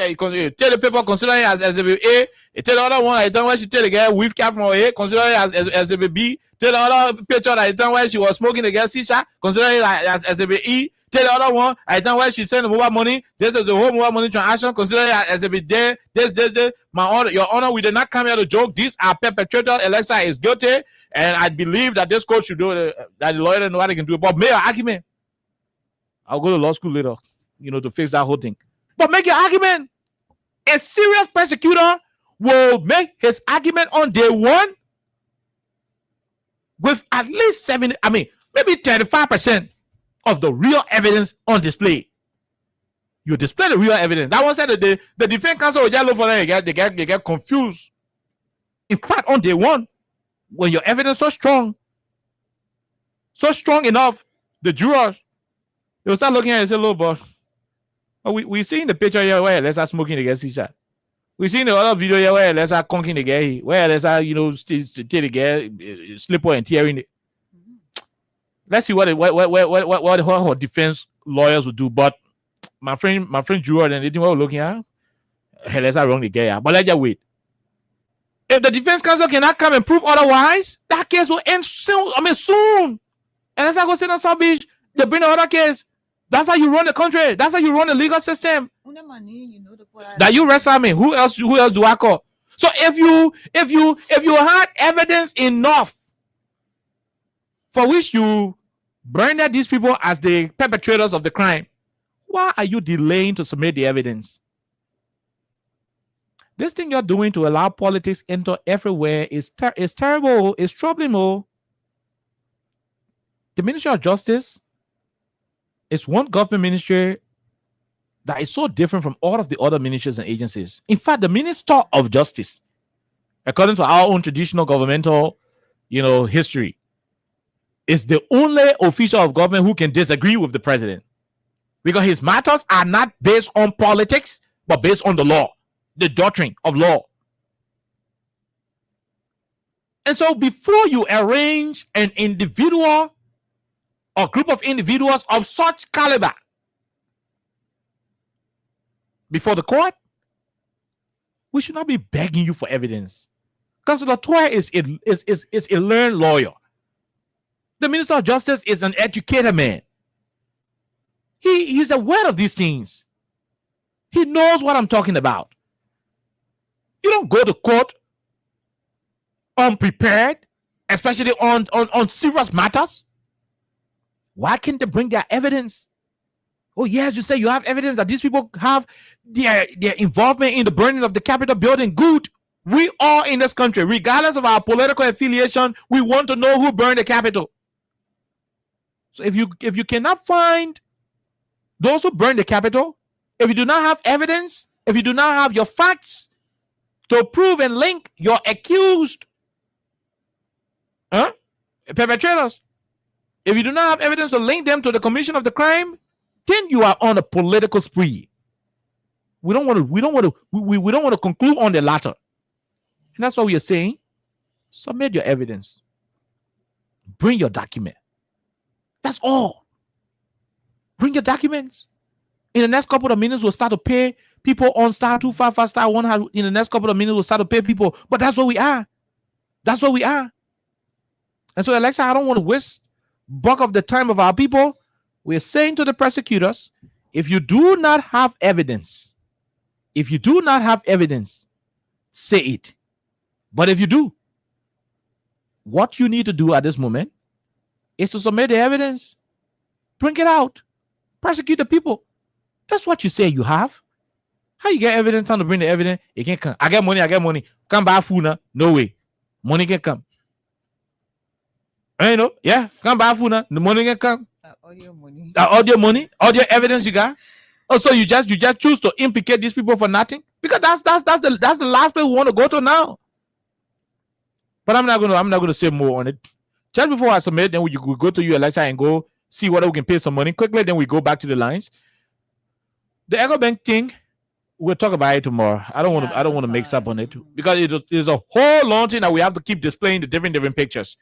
E: Tell the people considering as Exhibit A. It tell the other one, I don't want she tell the guy weave cap from A, considering as Exhibit B. Tell the other picture, I don't want she was smoking the gas shisha, considering as Exhibit E. Tell the other one, I don't want she sent the mobile money. This is the whole mobile money transaction, considering as Exhibit D. This. My honor, Your Honor, we did not come here to joke. These are perpetrators. Alexa is guilty. And I believe that this court should do it, that the lawyer don't know what they can do. But make your argument. I'll go to law school later, to fix that whole thing. But make your argument. A serious prosecutor will make his argument on day one with at least maybe 35% of the real evidence on display. You display the real evidence. That one said that the defense counsel will just look for them. They get confused. In fact, on day one, when your evidence so strong enough, the jurors, they will start looking at it and say, "Look, boss, we seen the picture here where let's start smoking the gas shot. We seen the other video here where let's start conking the gas, where let's start take the gas, slipper and tearing it. Let's see what her defense lawyers will do." But my friend juror and anything we're looking at, hey, let's not wrong the gas, but let's just wait. If the defense counsel cannot come and prove otherwise, that case will end soon. Soon. And as I go sit on South Beach, they bring another case. That's how you run the country. That's how you run the legal system. That you wrestle me. Who else do I call? So if you had evidence enough for which you branded these people as the perpetrators of the crime, why are you delaying to submit the evidence? This thing you're doing to allow politics enter everywhere is terrible. It's troubling. The Ministry of Justice is one government ministry that is so different from all of the other ministries and agencies. In fact, the Minister of Justice, according to our own traditional governmental, history, is the only official of government who can disagree with the president, because his matters are not based on politics, but based on the law. The doctrine of law. And so before you arrange an individual or group of individuals of such caliber before the court, we should not be begging you for evidence. Councilor Toy is a learned lawyer. The Minister of Justice is an educated man. He's aware of these things. He knows what I'm talking about. You don't go to court unprepared, especially on serious matters. Why can't they bring their evidence? Oh, yes, you say you have evidence that these people have their involvement in the burning of the Capitol building. Good. We all in this country, regardless of our political affiliation, we want to know who burned the Capitol. So if you cannot find those who burned the Capitol, if you do not have evidence, if you do not have your facts to prove and link your accused perpetrators, if you do not have evidence to link them to the commission of the crime, then you are on a political spree. We don't want to conclude on the latter. And that's what we are saying. Submit your evidence. Bring your document. That's all. Bring your documents. In the next couple of minutes, we'll start to pay people on star 255 star 100. In the next couple of minutes, we'll start to pay people. But that's what we are. That's what we are. And so, Alexa, I don't want to waste bulk of the time of our people. We're saying to the prosecutors, if you do not have evidence, say it. But if you do, what you need to do at this moment is to submit the evidence. Bring it out. Prosecute the people. That's what you say you have. How you get evidence on to bring the evidence? It can't come. I get money. Come buy food now. No way. Money can come. Yeah. Come buy food now. The money can come. Audio money. Audio evidence you got. Oh, so you just choose to implicate these people for nothing? Because that's the last place we want to go to now. But I'm not gonna say more on it. Just before I submit, then we go to you, Alexa, and go see whether we can pay some money quickly. Then we go back to the lines. The Echo Bank thing, we'll talk about it tomorrow. I don't want to mix up on it because it's a whole long thing that we have to keep displaying the different pictures.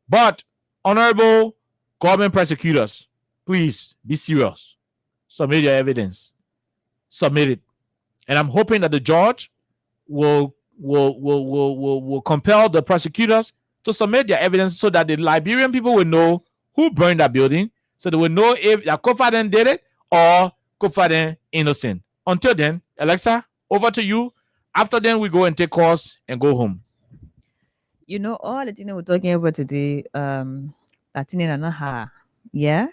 E: But Honorable government prosecutors, please be serious. Submit your evidence. Submit it. And I'm hoping that the judge will compel the prosecutors to submit their evidence so that the Liberian people will know who burned that building, so they will know if Kofaden did it or Kofaden innocent. Until then, Alexa, over to you. After then, we go and take calls and go home.
H: You know, all the things we're talking about today, Latin and Anaha, yeah.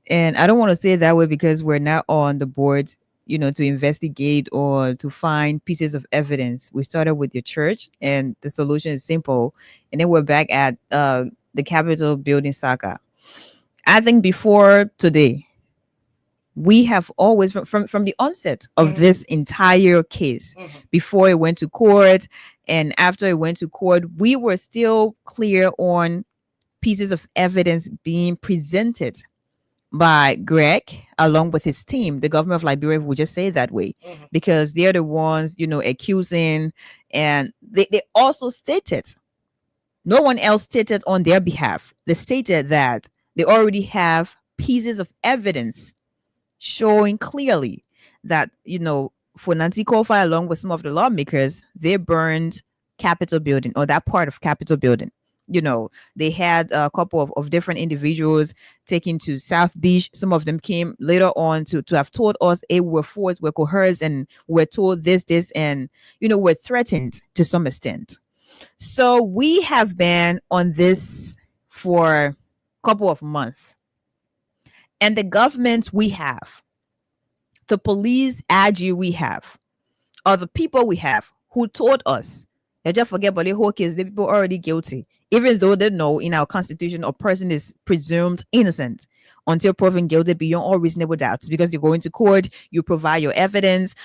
H: And I don't want to say it that way because we're not on the board, you know, to investigate or to find pieces of evidence. We started with your church, and the solution is simple. And then we're back at the Capitol building saga. I think before today, we have always from the onset of this entire case, before it went to court and after it went to court, we were still clear on pieces of evidence being presented by Greg along with his team. The government of Liberia would just say it that way because they're the ones, you know, accusing, and they also stated, no one else stated on their behalf. They stated that they already have pieces of evidence showing clearly that, you know, for Nancy Kofi along with some of the lawmakers, they burned Capitol building, or that part of Capitol building. You know, they had a couple of different individuals taken to South Beach. Some of them came later on to have told us, hey, we're forced, we're coerced, and we're told this, and, you know, we're threatened to some extent. So we have been on this for a couple of months. And the government we have, the police AG we have, or the people we have who told us, they just forget about the whole case, the people are already guilty, even though they know in our constitution a person is presumed innocent until proven guilty beyond all reasonable doubts. Because you go into court, you provide your evidence.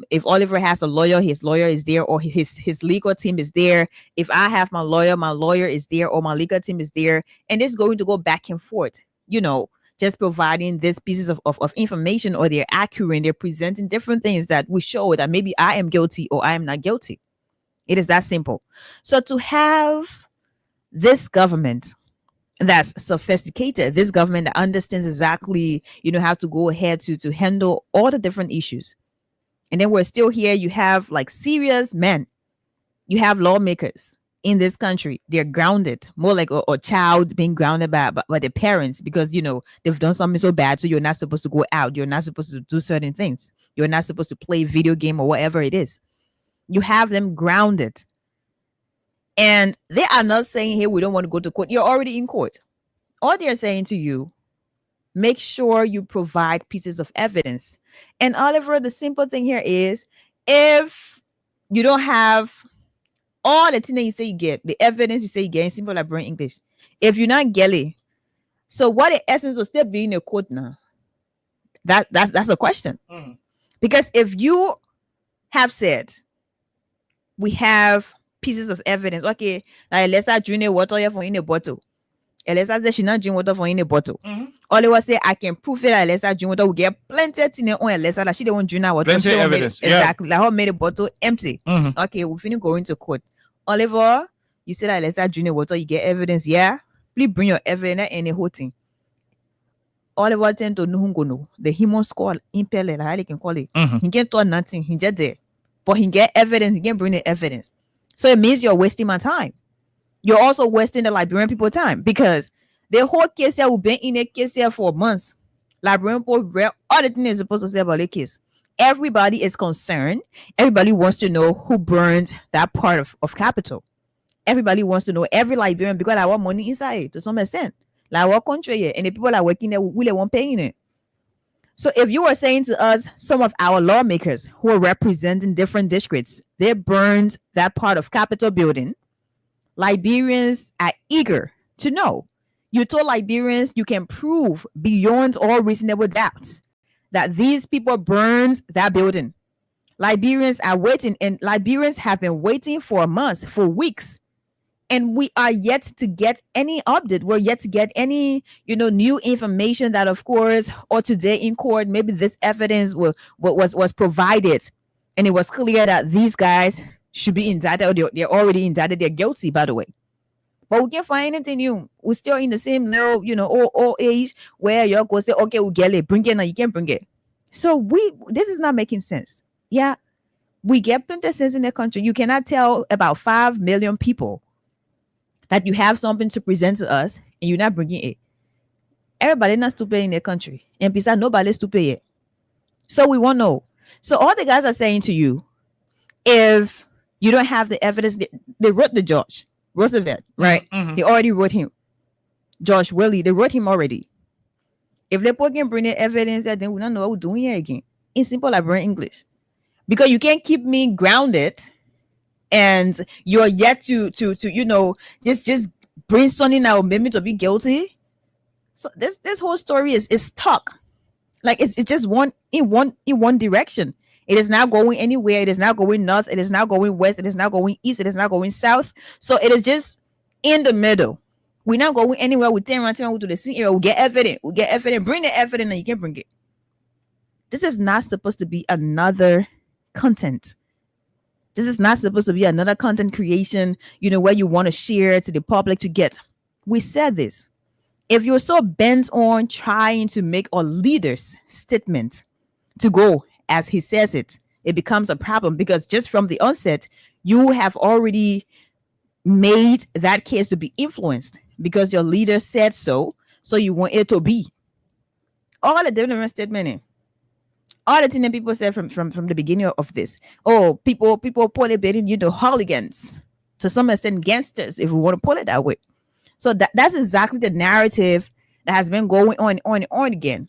H: If Oliver has a lawyer, his lawyer is there, or his legal team is there. If I have my lawyer is there, or my legal team is there, and it's going to go back and forth, you know, just providing these pieces of information, or they're accurate, they're presenting different things that will show that maybe I am guilty or I am not guilty. It is that simple. So to have this government that's sophisticated, this government that understands exactly, you know, how to go ahead to handle all the different issues. And then we're still here. You have like serious men. You have lawmakers in this country. They're grounded, more like a child being grounded by their parents, because, you know, they've done something so bad. So you're not supposed to go out. You're not supposed to do certain things. You're not supposed to play video game or whatever it is. You have them grounded. And they are not saying, hey, we don't want to go to court. You're already in court. All they're saying to you, make sure you provide pieces of evidence. And Oliver, the simple thing here is, if you don't have all the things that you say you get, the evidence you say you get in simple Liberian English, if you're not getting, so what the essence will still be in a court now? That's a question. Because if you have said, we have pieces of evidence, okay, like let's say drink water from in a bottle. Let's say she not drink water from in a bottle. All they will say, I can prove it that let's say drink water, we get plenty of things on let's say that she don't drink that water.
E: Plenty evidence.
H: Exactly. Like how made a bottle empty. Okay, we finish going to court. Oliver, you say that let's say drink water, you get evidence. Yeah, please bring your evidence and the whole thing. Oliver tend to know the human score impel, like how they can call it. He can't do nothing. He just there. But he get evidence, he can bring the evidence. So it means you're wasting my time. You're also wasting the Liberian people time, because the whole case here will be in a case here for months. Liberian people, all the things they're supposed to say about the case. Everybody is concerned. Everybody wants to know who burned that part of Capitol. Everybody wants to know, every Liberian, because I want money inside to some extent. Like our country here, and the people that are working there really won't pay in it. So if you were saying to us, some of our lawmakers who are representing different districts, they burned that part of Capitol building, Liberians are eager to know. You told Liberians you can prove beyond all reasonable doubts that these people burned that building. Liberians are waiting, and Liberians have been waiting for months, for weeks. And we are yet to get any update. We're yet to get any, you know, new information that, of course, or today in court, maybe this evidence was provided, and it was clear that these guys should be indicted, or they're already indicted. They're guilty, by the way. But we can't find anything new. We're still in the same little, old age where you're going to say, okay, we'll get it, bring it, and you can't bring it. So this is not making sense. Yeah, we get plenty of sense in the country. You cannot tell about 5 million people that you have something to present to us and you're not bringing it. Everybody not stupid in the country. And besides, nobody's stupid yet. So we won't know. So all the guys are saying to you, if you don't have the evidence, they wrote the George Roosevelt, right?
E: Mm-hmm.
H: He already wrote him. George Willie, they wrote him already. If they can bring the evidence, then we don't know what we're doing here again. In simple Liberian English. Because you can't keep me grounded and you're yet to just bring something that will make me to be guilty. So this whole story is stuck. Like it's just in one direction. It is not going anywhere. It is not going north. It is not going west. It is not going east. It is not going south. So it is just in the middle. We're not going anywhere. We turn around to the scene area. We get evidence. Bring the evidence and you can bring it. This is not supposed to be another content. This is not supposed to be another content creation, where you want to share to the public to get. We said this. If you're so bent on trying to make a leader's statement to go as he says it, it becomes a problem because just from the onset, you have already made that case to be influenced because your leader said so. So you want it to be. All the different statement. All the things that people said from the beginning of this. Oh, people put it betting hooligans, to some extent gangsters, if we want to put it that way. So that's exactly the narrative that has been going on again.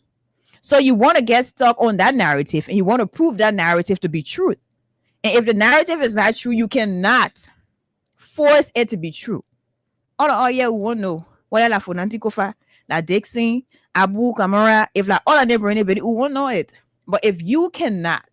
H: So you want to get stuck on that narrative and you want to prove that narrative to be true. And if the narrative is not true, you cannot force it to be true. Oh yeah, we won't know. Whether la Fonanti Kofa, la Dixon, Abu Kamara, if like all of them bring anybody, we won't know it. But if you cannot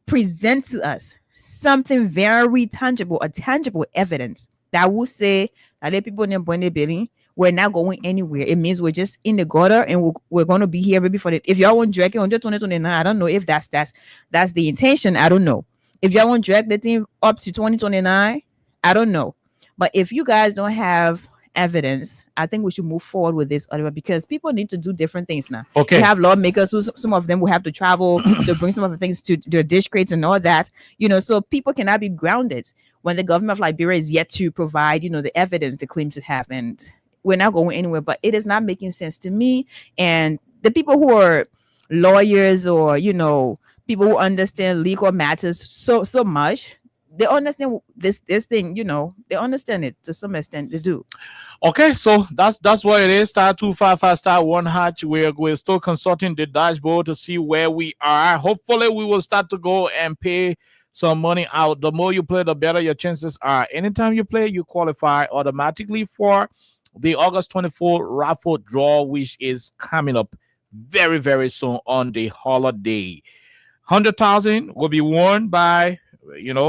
H: present to us something very tangible, a tangible evidence that will say that the people in Bonde Billy, we're not going anywhere. It means we're just in the gutter and we're going to be here maybe for it. If y'all want to drag it on 2029, I don't know if that's the intention. I don't know. If y'all want to drag the thing up to 2029, I don't know. But if you guys don't have evidence, I think we should move forward with this, Oliver, because people need to do different things now.
E: Okay.
H: We have lawmakers who some of them will have to travel to bring some of the things to their districts and all that, so people cannot be grounded when the government of Liberia is yet to provide, the evidence they claim to have. And we're not going anywhere, but it is not making sense to me. And the people who are lawyers or, people who understand legal matters so much, they understand this thing, they understand it to some extent. They do.
E: Okay, so that's what it is. Star 255 star 1 hatch. We're still consulting the dashboard to see where we are. Hopefully, we will start to go and pay some money out. The more you play, the better your chances are. Anytime you play, you qualify automatically for the August 24 raffle draw, which is coming up very, very soon on the holiday. 100,000 will be won by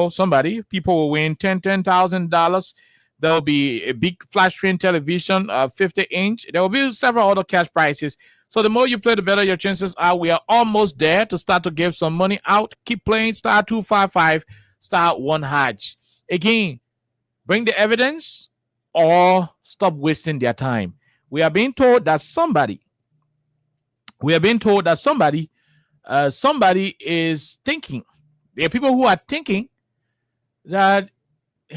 E: somebody. People will win $10,000. There will be a big flat screen television, 50-inch. There will be several other cash prizes. So the more you play, the better your chances are. We are almost there to start to give some money out. Keep playing star 255 star 1 hatch. Again, bring the evidence or stop wasting their time. We are being told that somebody is thinking. There are people who are thinking that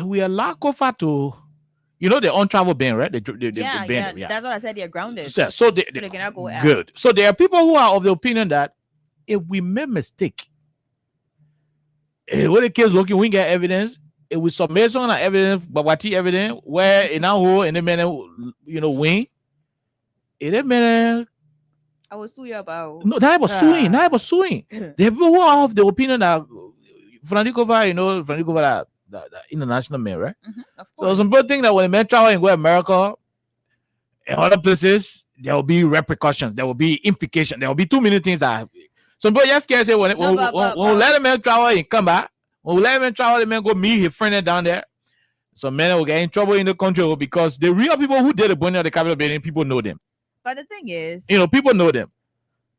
E: we are lack of to, they're on travel ban, right?
H: Yeah. That's what I said. They're grounded.
E: So they cannot go out. Good. So there are people who are of the opinion that if we make mistake, when the case looking, we get evidence. If we submit some evidence, but what evidence where in our hole and the man, win. It man.
H: I will sue you about.
E: No, that was suing. There are people who are of the opinion that Franikova, the international man, right? So some people think that when a man travel and go to America and other places, there will be repercussions, there will be implications, there will be too many things that some people just can't say when we let a man travel and come back, when we let a man travel, the man go meet his friend down there. Some men will get in trouble in the country because the real people who did the burning of the Capitol building, people know them.
H: But the thing is,
E: people know them.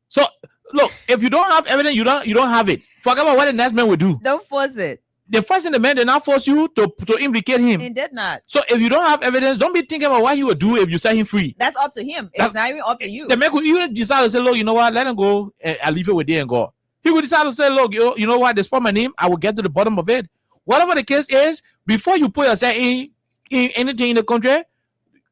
E: So look, if you don't have evidence, you don't have it. Forget about what the next man will do.
H: Don't force it.
E: They're forcing the man, they now force you to implicate him.
H: He did not.
E: So if you don't have evidence, don't be thinking about what he would do if you set him free.
H: That's up to him. It's not even up to you.
E: The man could even decide to say, look, you know what, let him go, and I'll leave it with you and go. He would decide to say, look, you know what, they spell my name, I will get to the bottom of it. Whatever the case is, before you put yourself in anything in the country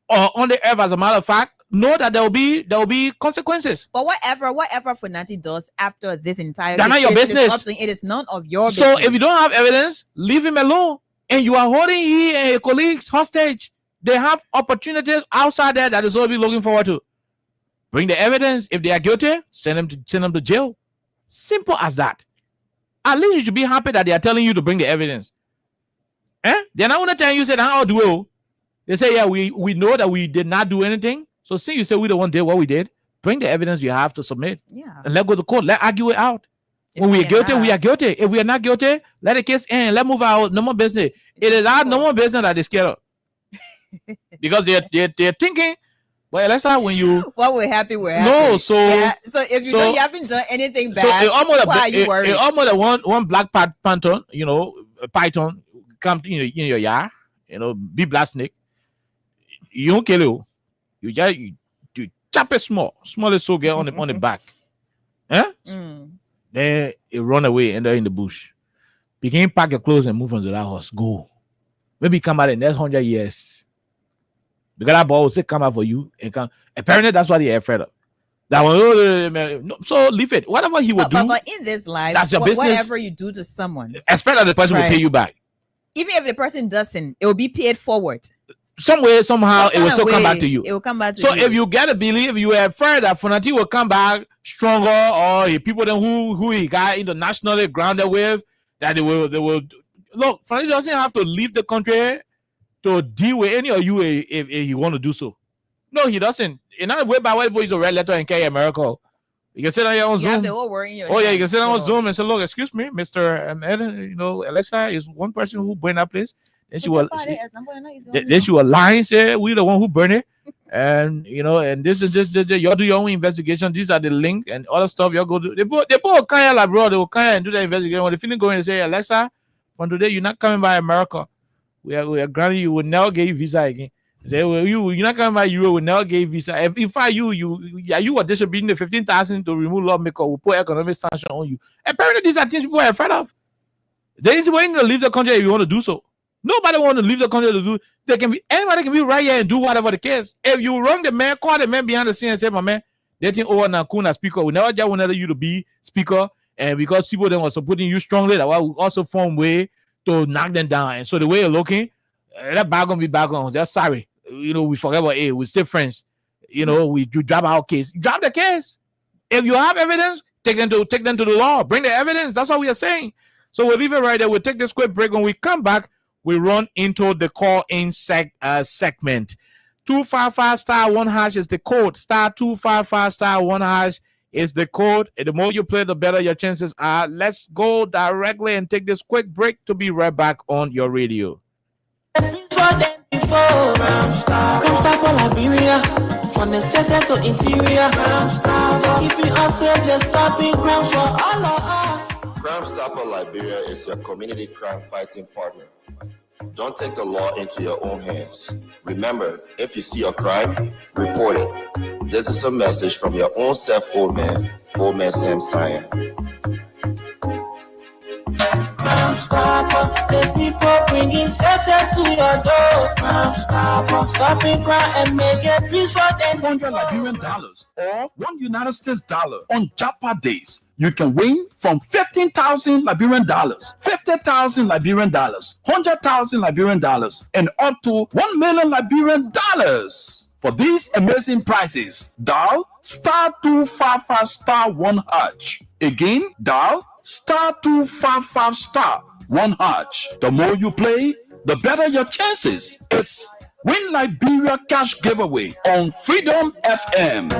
E: or on the earth, as a matter of fact, know that there will be consequences.
H: But whatever Funati does after this entire
E: that's not your business.
H: It is none of your
E: business. So if you don't have evidence, leave him alone. And you are holding he and your colleagues hostage. They have opportunities outside there that is all be looking forward to. Bring the evidence. If they are guilty, send them to jail. Simple as that. At least you should be happy that they are telling you to bring the evidence. They're not going to tell you, say, how do we? They say, yeah, we know that we did not do anything. So since you say we the one did what we did, bring the evidence you have to submit.
H: Yeah.
E: And let go to court. Let argue it out. When we are guilty, we are guilty. If we are not guilty, let the case end. Let move out. No more business. It is our no more business that they're scared of. Because they're thinking, well, let's say when you
H: what we're happy.
E: No, so
H: if you know you haven't done anything bad,
E: so
H: why are you worried?
E: Almost one black python, python come in your yard, be black snake. You don't kill it. You just you chop it smallest so get on the back. Then it run away and they're in the bush. Begin pack your clothes and move on to that horse. Go. Maybe come out in the next 100 years. Because that boy will say come out for you and come. Apparently that's what they're afraid of. That one, so leave it. Whatever he will do.
H: But in this life,
E: that's your business.
H: Whatever you do to someone,
E: expect that the person will pay you back.
H: Even if the person doesn't, it will be paid forward.
E: Some way, somehow, it will still come back to you.
H: It will come back to you.
E: So if you gotta believe, you are afraid that Funati will come back stronger, or people then who he got internationally grounded with, that they will look. Funati doesn't have to leave the country to deal with any of you if he want to do so. No, he doesn't. In other way, by way, he's a red letter and carry America. You can sit on your own Zoom.
H: Have the whole word in your
E: hand. Yeah, you can sit on Zoom and say, look, excuse me, Mr. Alexa is one person who burned that place. Then she will lie and say, we the one who burned it. And, and this is just y'all do your own investigation. These are the link and other stuff y'all go do. They both kind of like, bro, they will kind of do the investigation. When they finish going and say, Alexa, from today, you're not coming by America. We are granting you will never get you visa again. Say, well, you're not coming by Europe, will never get you visa. If I you are distributing the 15,000 to remove lawmaker, will put economic sanction on you. Apparently, these are things people are afraid of. There is a way to leave the country if you want to do so. Nobody want to leave the country to do. Anybody can be right here and do whatever the case. If you wrong the man, call the man behind the scene and say, my man, they think Nakuna speaker. We never just wanted you to be speaker, and because people then was supporting you strongly, that will also form way to knock them down. And so the way you're looking, that bag gonna be back on. They're sorry. We forget about it. We're still friends. We drop our case. Drop the case. If you have evidence, take them to the law. Bring the evidence. That's what we are saying. So we'll leave it right there. We'll take this quick break. When we come back, we run into the call-in segment. 255*1# is the code. *255*1# is the code. And the more you play, the better your chances are. Let's go directly and take this quick break to be right back on your radio.
F: Crown Star for Liberia, from the center to interior. Crown Star, keeping us safe, let's stop in crowns for all of us.
G: Crime Stopper Liberia is your community crime fighting partner. Don't take the law into your own hands. Remember, if you see a crime, report it. This is a message from your own self, old man Sam Cyan.
F: Crime Stopper, the people bringing safety to your door. Crime Stopper, stopping crime and making peace for them.
I: $100 Liberian or $1 United States on Japa days. You can win from 15,000 Liberian dollars, 50,000 Liberian dollars, 100,000 Liberian dollars, and up to 1 million Liberian dollars. For these amazing prizes, dial *255*1#. Again, dial *255*1#. The more you play, the better your chances. It's Win Liberia Cash Giveaway on Fredom FM.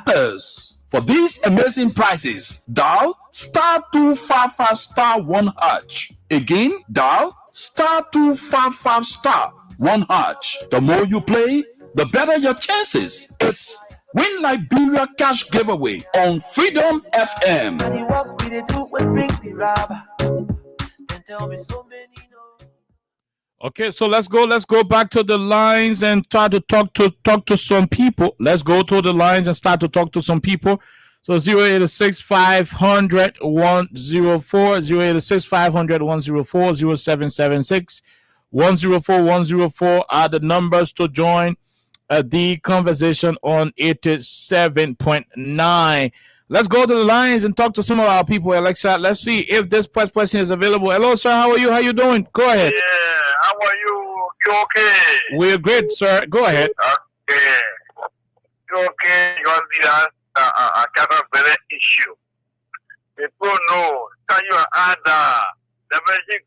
I: Yes. For these amazing prizes, dial *255*1#. Again, dial *255*1#. The more you play, the better your chances. It's Win Liberia Cash Giveaway on Fredom FM.
F: tell me so many no.
E: Okay, so let's go back to the lines and try to talk to some people. Let's go to the lines and start to talk to some people. So 086 500 104, 086 500 104, 0776 104 104 are the numbers to join the conversation on 87.9. Let's go to the lines and talk to some of our people, Alexa. Let's see if this first person is available. Hello, sir. How are you? How you doing? Go ahead.
J: Yeah, how are you? You okay?
E: We're great, sir. Go ahead.
J: Okay. You okay? You want to a kind of very issue. People know that you are the magic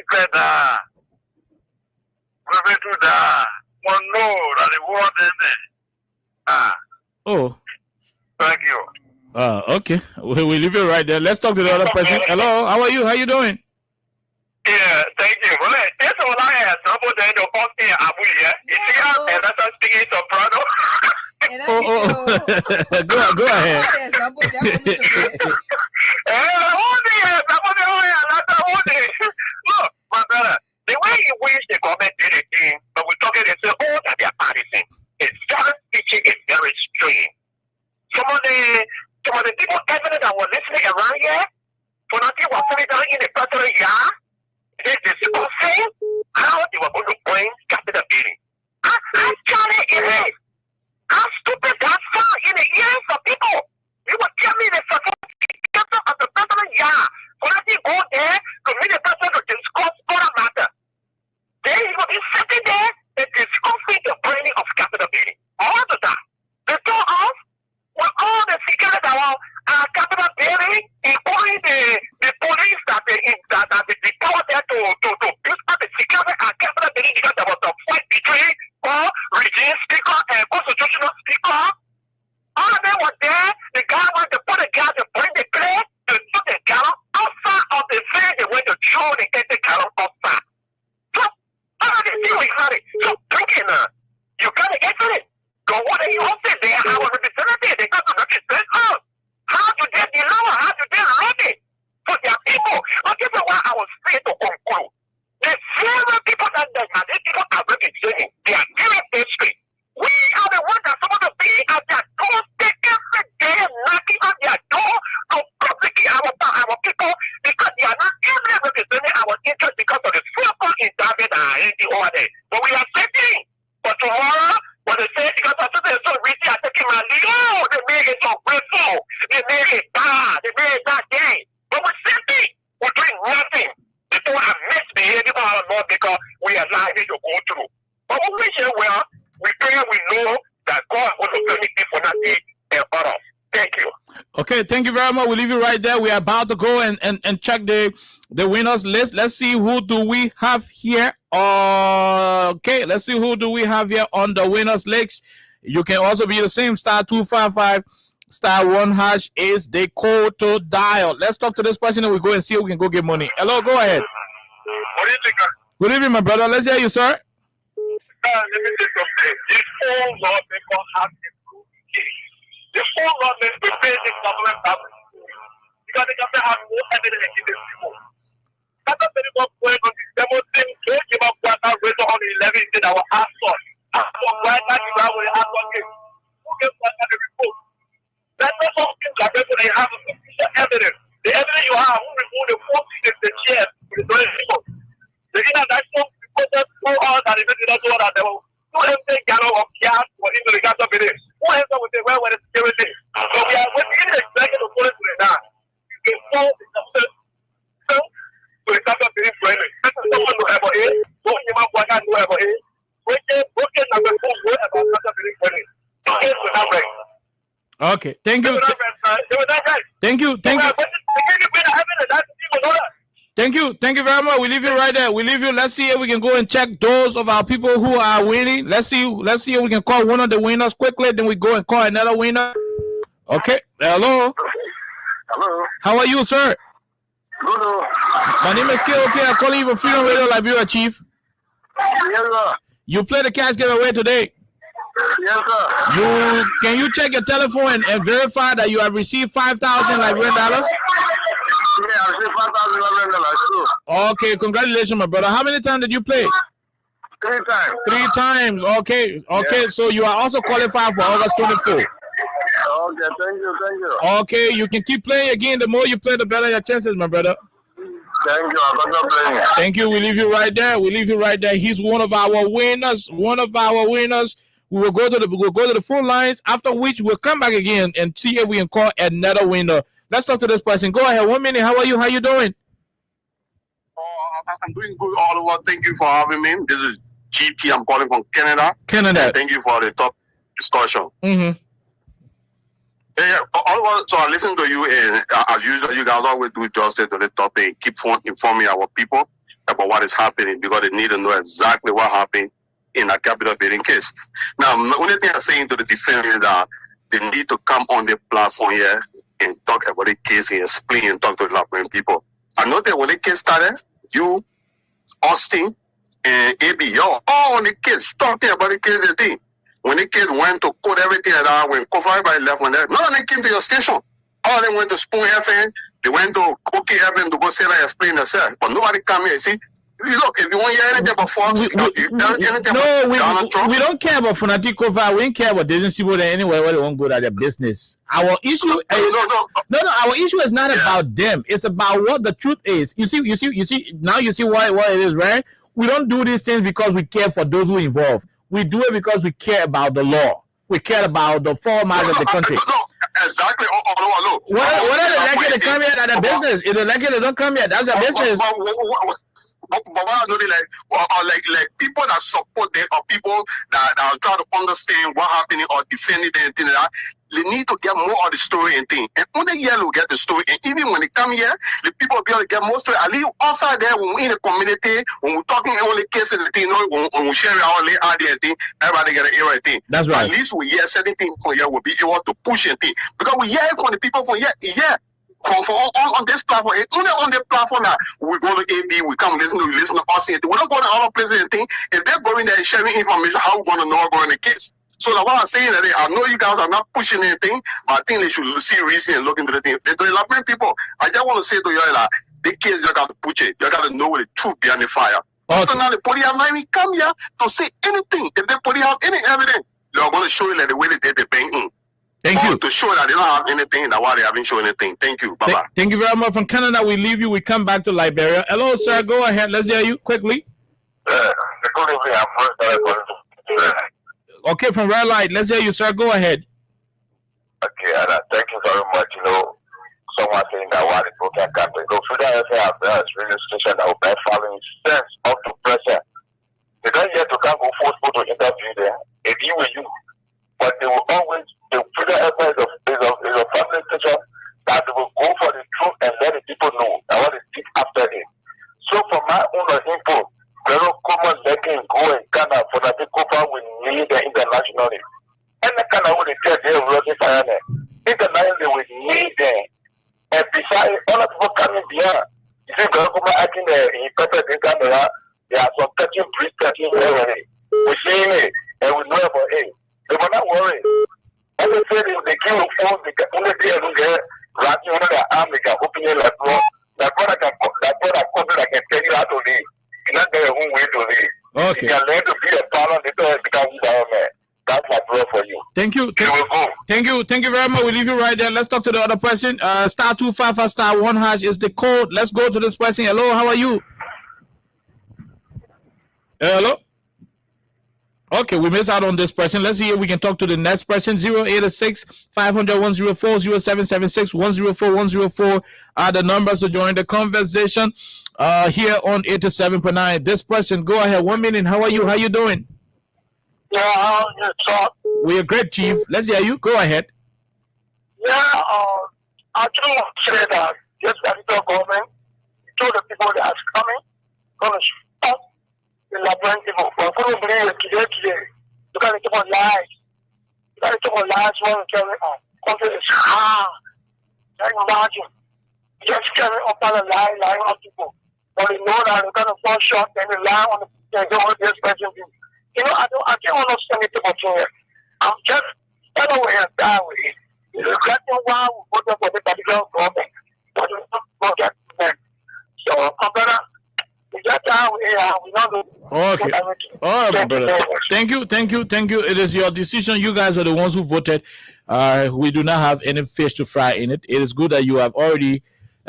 J: credit. To the one know that the world in there.
E: Oh.
J: Thank you.
E: Okay. We leave it right there. Let's talk to the other person. Hello, how are you? How you doing?
J: Yeah, thank you. Well, that's all I have. Somebody to talk to Abu here. You see how and that's speaking soprano.
E: Go ahead.
J: Look, my brother, the way you wish the government did it, but we're talking and say, oh, that they are partisan. It's just teaching is very strange. Some of the people evident that were listening around here, for nothing was sitting down in the personal yard, they discussing how they were going to bring capital building. Actually, it is. How stupid that's far in the ears of people. You would tell me the capital of the personal yard. For nothing go there to meet the person to discuss other matter. Then you will be sitting there and discussing the bringing of capital building. All the time. They told us with all the secret about capital building, including the police that they deployed there to build up the security at capital building because there was a fight between regime speaker and constitutional speaker. All of them were there. The guy went to put the guy to bring the clay to do the gallon outside of the thing. They went to throw the empty gallon outside. So all of the things we had it. So thinking you gotta answer it. Go what are you hoping there? Our representative, they got to represent us. How do they deliver? How do they run it? For their people. I'll give you why I was saying to conclude. The several people that these people are representing, they are giving history. We are the ones that supposed to be at their doorstep every day, knocking on their door to publicly our people because they are not even representing our interest because of the so-called intervention over there. But we are sitting. But tomorrow, when they say because of something so risky, I'm taking my leave. Oh, they made it so grateful. They made it bad. They made it that day. But we're sitting. We're doing nothing. People are misbehaving our Lord because we are liable to go through. But when we say, well, we pray, we know that God will not be for nothing and others. Thank you.
E: Okay, thank you very much. We'll leave you right there. We are about to go and check the winners list. Let's see who do we have here. Okay, let's see who do we have here on the winners list. You can also be the same *255 *1# is the code to dial. Let's talk to this person and we go and see if we can go get money. Hello, go ahead.
J: What do you think?
E: Good evening, my brother. Let's hear you, sir.
J: Let me say something. This whole law people have improved. The whole law may prepare the government because the government has no evidence against these people. That's not very much going on. The Muslim don't give up what our rate on 11 in our assault. Why not you have with the assault case? Who gets what the report? That's not something that they have sufficient evidence. The evidence you have, who remove the 40 in the chair with the people. The international reporters told us that the president told us that they will empty gallon of gas for into the gas of it. Who else would say, where were the security? So we are waiting in the executive to it now. You can fall the substance to the gas of it friendly. That's someone who ever is. Don't you want to know ever is? Broken number 4 word about gas of it friendly. Okay, so now right.
E: Okay, thank you. Thank you. Thank you very much. We leave you right there. We leave you. Let's see if we can go and check those of our people who are winning. Let's see if we can call one of the winners quickly. Then we go and call another winner. Okay. Hello.
J: Hello.
E: How are you, sir?
J: Hello.
E: My name is KOK. I'm calling you from Freedom Radio Liberia, Chief.
J: Yes, sir.
E: You play the cash giveaway today.
J: Yes, sir.
E: Can you check your telephone and verify that you have received $5,000 Liberian dollars?
J: I say $5,000 too.
E: Okay, congratulations, my brother. How many times did you play?
J: 3 times.
E: 3 times. Okay. So you are also qualified for August 24.
J: Okay, thank you.
E: Okay, you can keep playing again. The more you play, the better your chances, my brother.
J: Thank you. I'm not playing.
E: Thank you. We leave you right there. He's one of our winners. We will go to the phone lines, after which we'll come back again and see if we can call another winner. Let's talk to this person. Go ahead. 1 minute. How are you? How you doing?
J: I'm doing good all over. Thank you for having me. This is GT. I'm calling from Canada. And thank you for the top discussion.
E: Mm-hmm.
J: Yeah, so I listen to you, and as usual, you guys always do justice to the topic. Keep informing our people about what is happening, because they need to know exactly what happened in a capital building case. Now, the only thing I'm saying to the defense is that they need to come on the platform here and talk about the case and explain and talk to the Liberian people. I know that when the case started, you, Austin, and AB, y'all all on the case, talking about the case and thing. When the kids went to code everything and that, when everybody left, none of them came to your station. All of them went to Spoon FM, they went to Cookie FM to go say that explain themselves. But nobody come here. See, look, if you want to hear anything about Fox,
E: we don't care about Fanatic Cover. We don't care about Disney people anywhere where they won't go to their business. Our issue our issue is not about them. It's about what the truth is. You see, now you see what it is, right? We don't do these things because we care for those who are involved. We do it because we care about the law. We care about the format of the country.
J: Exactly.
E: Whether they like it, they come here, that's their business. If they like it, they don't come here, that's their business.
J: But what I know, like people that support them, or people that are trying to understand what happening or defending them and things like that, they need to get more of the story and thing. And only here will get the story. And even when they come here, the people will be able to get more story. At least outside there, when we're in the community, when we're talking on the case and the thing, when we share our lay out there and thing, everybody get an ear and thing.
E: That's right.
J: At least we hear certain things from here, we'll be able to push and thing. Because we hear it from the people from here. For on this platform, only on the platform that we go to AB, we come listen to us and we don't go to other places and thing. If they're going there and sharing information, how we gonna know what's going on in the case? So that's what I'm saying, that I know you guys are not pushing anything, but I think they should see reason and look into the thing. To the Liberian people, I just want to say to you that the case, you got to push it. You got to know the truth behind the fire. Okay. So now the police have not even come here to say anything. If the police have any evidence, they're going to show you like the way they did the banking.
E: Thank you.
J: To show that they don't have anything, that why they haven't shown anything. Thank you. Bye-bye.
E: Thank you very much. From Canada, we leave you. We come back to Liberia. Hello, sir. Go ahead. Let's hear you quickly. Okay, from Red Light. Let's hear you, sir. Go ahead.
J: Okay, thank you very much. Someone saying that why the broken country. Fredom Hub has radio station that will be following sense of the pressure. They don't yet to come go force people to interview there. If you were you. But they will always, the Fredom Hub is a family station that they will go for the truth and let the people know and what is deep after it. So from my own info, very common letting go in Ghana for that the cover we need internationally. And the Ghana will get their rosy fire there. Internationally we need them. And besides, all the people coming beyond, you see, government acting in perfect in Ghana, there are some touching breed touching already. We're seeing it and we know about it. They were not worried. And they said if they give a phone, they can only be able to get wrapping under their arm, they can open it like that. That brother can tell you how to live. You're not their own way to live.
E: Okay.
J: You can learn to be a parent, they don't become government. That's my prayer for you.
E: Thank you. Thank you very much. We leave you right there. Let's talk to the other person. *255 *1# is the code. Let's go to this person. Hello, how are you? Hello? Okay, we missed out on this person. Let's see if we can talk to the next person. 0886 500 104 0776 104 104 are the numbers to join the conversation here on 87.9. This person, go ahead. 1 minute. How are you? How you doing?
J: Yeah, how you talk?
E: We are great, Chief. Let's hear you. Go ahead.
J: Yeah, I just want to say that yes, the government told the people that are coming, going to stop the Liberian people. But we don't believe it today. You got to keep on lies. You got to keep on lies when you carry on. Country is hard. Can you imagine? You just carry up on the lying on people. But they know that they're going to fall short and they lie on the people and do what this person do. I can't understand it about here. I'm just anyway and die with it. It's exactly why we voted for the particular government. But people get them. So, brother, that's how we know the.
E: Okay. All right, my brother. Thank you. It is your decision. You guys are the ones who voted. We do not have any fish to fry in it. It is good that you have already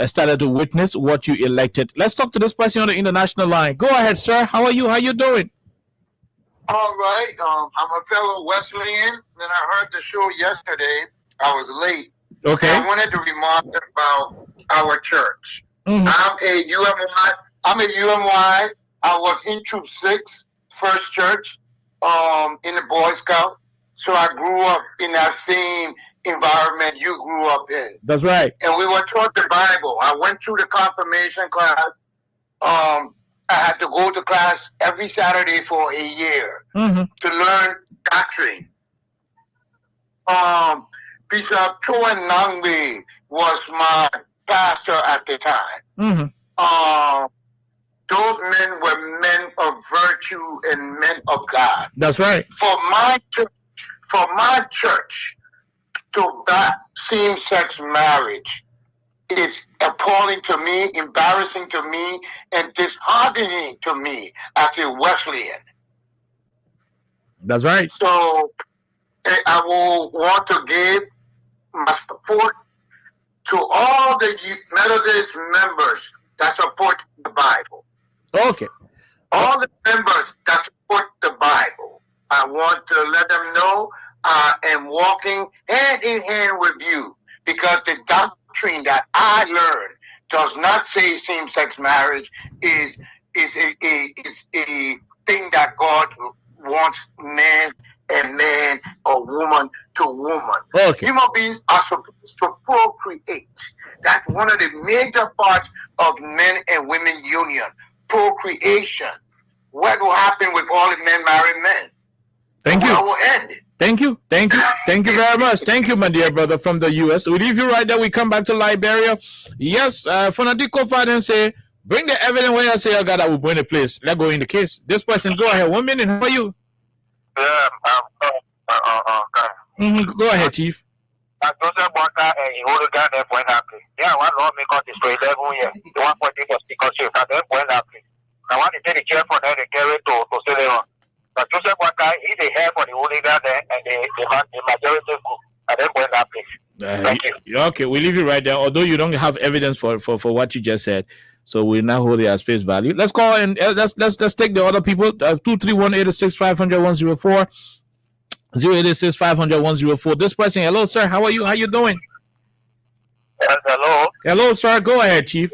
E: started to witness what you elected. Let's talk to this person on the international line. Go ahead, sir. How are you? How you doing?
N: All right. I'm a fellow Wesleyan. Then I heard the show yesterday. I was late.
E: Okay.
N: I wanted to remark about our church.
E: Mm-hmm.
N: I'm a UMY. I was in Troop 6, First Church, in the Boy Scout. So I grew up in that same environment you grew up in.
E: That's right.
N: And we were taught the Bible. I went through the confirmation class. I had to go to class every Saturday for a year to learn doctrine. Bishop Choen Nangbe was my pastor at the time. Those men were men of virtue and men of God.
E: That's right.
N: For my church to back same-sex marriage is appalling to me, embarrassing to me, and disheartening to me as a Wesleyan.
E: That's right.
N: So I will want to give my support to all the Methodist members that support the Bible.
E: Okay.
N: All the members that support the Bible, I want to let them know I am walking hand in hand with you, because the doctrine that I learned does not say same-sex marriage is a thing that God wants man and man or woman to woman.
E: Okay.
N: Human beings are supposed to procreate. That's one of the major parts of men and women union. Procreation. What will happen with all the men marrying men?
E: Thank you.
N: What will end it?
E: Thank you very much. Thank you, my dear brother from the U.S. We leave you right there. We come back to Liberia. Yes, Fanatico Father say, bring the evidence where I say, oh God, I will bring the place. Let's go in the case. This person, go ahead. 1 minute. How are you? Go ahead, Chief.
J: Joseph Walker and Ihoga then point happy. Yeah, one law make out this for 11 years. The one point was because you can then point happy. I want to take the chair for them to carry to Seleron. But Joseph Walker, he's the head for the hooligan there and the majority group. And then point happy. Thank you.
E: Okay, we leave you right there. Although you don't have evidence for what you just said, so we now hold it as face value. Let's call and let's take the other people. 231-865-100-104. 086-500-104. This person, hello, sir. How are you? How you doing?
J: Yes, hello.
E: Hello, sir. Go ahead, Chief.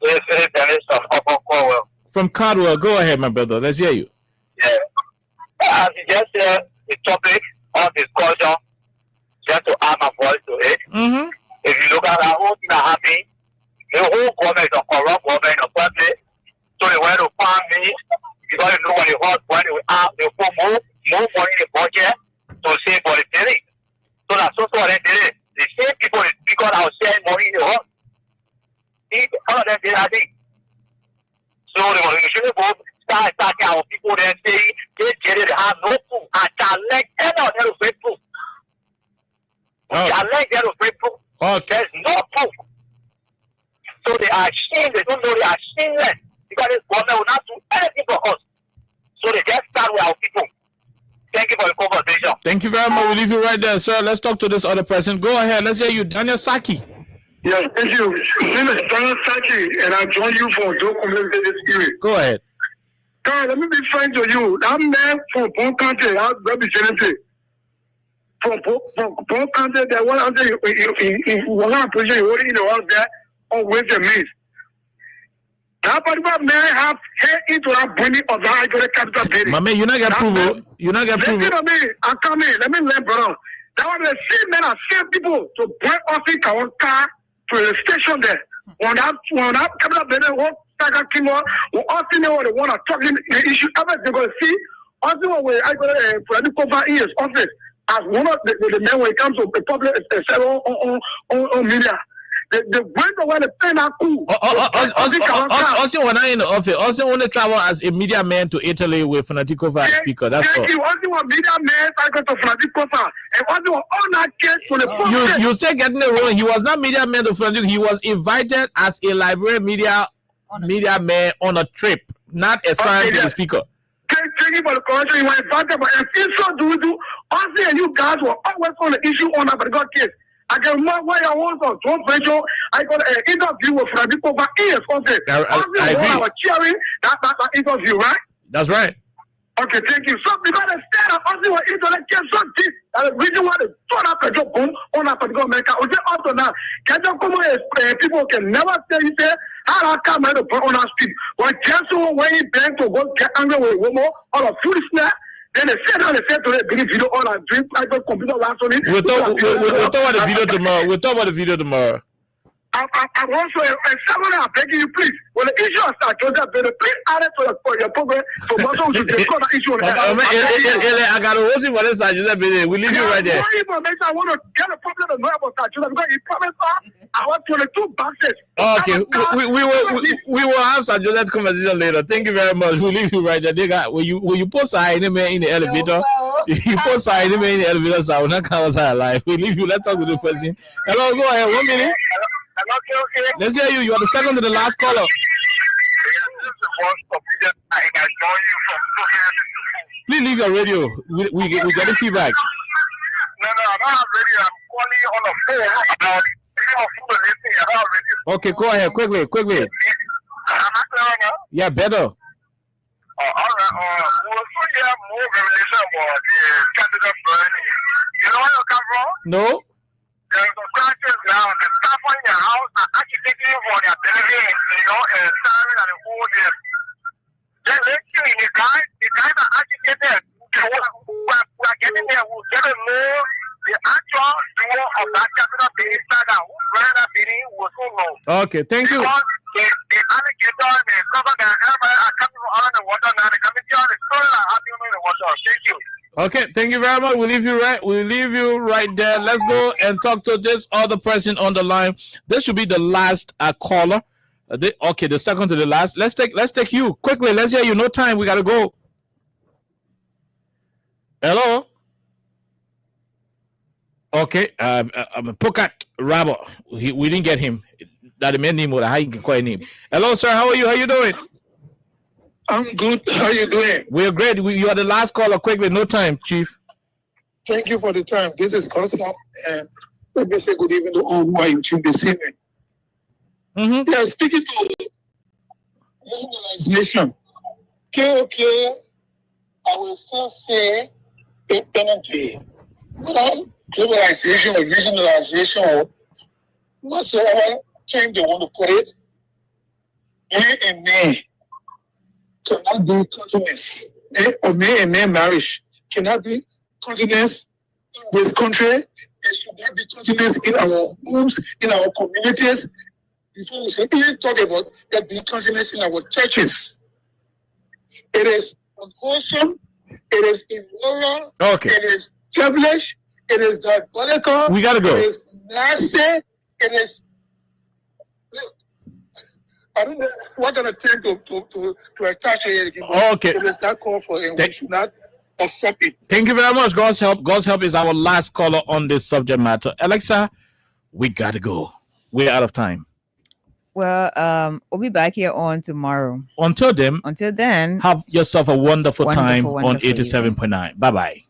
J: Yes, Dennis from Caldwell.
E: From Caldwell. Go ahead, my brother. Let's hear you.
J: Yeah. As you just said, the topic of discussion, just to add my voice to it. If you look at that whole thing that happened, the whole government is a corrupt government of country. So they went to farm me because they know what they want, when they put more money in the budget to save for the daily. So that's also what they did it. The same people that speak out and send money in the home. All of them did that thing. So they shouldn't go start attacking our people there saying they have no proof. I challenge any of them to break proof. Challenge them to break proof. There's no proof. So they are ashamed. They don't know they are shameless because this government will not do anything for us. So they just start with our people. Thank you for the conversation.
E: Thank you very much. We'll leave you right there, sir. Let's talk to this other person. Go ahead. Let's hear you, Daniel Saki.
K: Yes, thank you. My name is Daniel Saki, and I join you for Joe Community Spirit.
E: Go ahead.
K: God, let me be frank to you. That man from Bon Country, that representative from Bon Country, that one under in one position, holding in the house there on Wednesday means. That particular man have head into that building of that capital building.
E: My man, you're not going to prove it. You're not going to prove it.
K: Listen to me. I'm coming. Let me learn, bro. That was the same man that sent people to bring us in our car to the station there. When that capital building, what Saga came on, we all see what they want to talk in the issue. Everything going to see. Also, when I go to cover in his office, as one of the men when it comes to the public on media. the went away the pen are cool.
E: Also, when I in the office, also want to travel as a media man to Italy with Fanatico as speaker. That's all.
K: You also want media man, I go to Fanatico, and also all that case to the
E: you still getting the role. He was not media man to Fanatico. He was invited as a Liberian media man on a trip, not assigned to the speaker.
K: Thank you for the correction. You were invited, but if you so do, also you guys were always on the issue on a particular case. I can remember where I was on Trump Radio. I got an interview with Fredom Hub. I was cheering that interview, right?
E: That's right.
K: Okay, thank you. So because the state of also was internet case so deep, and the reason why they turn up a job on a particular America, or just also now, people can never say you say, how come I don't put on our street? When Jason when he bent to go get angry with a woman or a foolishness, then they said how they said to the video all our dream private computer last on it.
E: We'll talk about the video tomorrow. We'll talk about the video tomorrow.
K: I'm also someone I'm begging you, please. When the issue starts, Joseph, please add it to your program. So also we should discuss the issue.
E: I got a rosy for this. We'll leave you right there.
K: I want to get a problem to know about that because he promised I want 22 boxes.
E: Okay, we will have such that conversation later. Thank you very much. We'll leave you right there. They got when you post in the elevator. You post in the elevator, so I will not come outside alive. We leave you. Let's talk to the person. Hello, go ahead. 1 minute.
J: Okay.
E: Let's hear you. You are the second to the last caller. Please leave your radio. We get feedback.
J: No, I don't have radio. I'm calling on the phone about I don't have radio.
E: Okay, go ahead. Quickly. Yeah, better.
J: All right. We'll soon have more revelation about candidate Bernie. You know where you come from?
E: No.
J: There's a crisis now. The staff in your house are agitating for their delivery, and starving and the whole day. Then lately, the guys are agitated. We're getting there. We'll get to know the actual duo of that capital being saga. Where that meeting was so low.
E: Okay, thank you.
J: Because the alligator and the cover that everybody are coming from out of the water now. The committee on the story are having in the water. Thank you.
E: Okay, thank you very much. We'll leave you right there. Let's go and talk to this other person on the line. This should be the last caller. The second to the last. Let's take you quickly. Let's hear you. No time. We gotta go. Hello. Okay. Pukat Rabo. We didn't get him. That the main name or how you can call his name. Hello, sir. How are you? How you doing?
K: I'm good. How you doing?
E: We're great. You are the last caller. Quickly, no time, Chief.
K: Thank you for the time. This is Constable, and let me say good evening to all who are in tune this evening.
E: Mm-hmm.
K: Yeah, speaking to regionalization. Okay, I will still say independently. Without globalization or regionalization or whatsoever term they want to put it, me and me cannot be continuous. Or me and me marriage cannot be continuous in this country. It should not be continuous in our homes, in our communities. Before we should even talk about that being continuous in our churches. It is unwholesome. It is immoral.
E: Okay.
K: It is devilish. It is diabolical.
E: We gotta go.
K: It is nasty. It is. Look, I don't know what kind of thing to attach here.
E: Okay.
K: It is that call for, and we should not accept it.
E: Thank you very much. God's help is our last caller on this subject matter. Alexa, we gotta go. We're out of time.
H: Well, we'll be back here on tomorrow.
E: Until then,
H: have
E: yourself a wonderful time on 87.9. Bye-bye.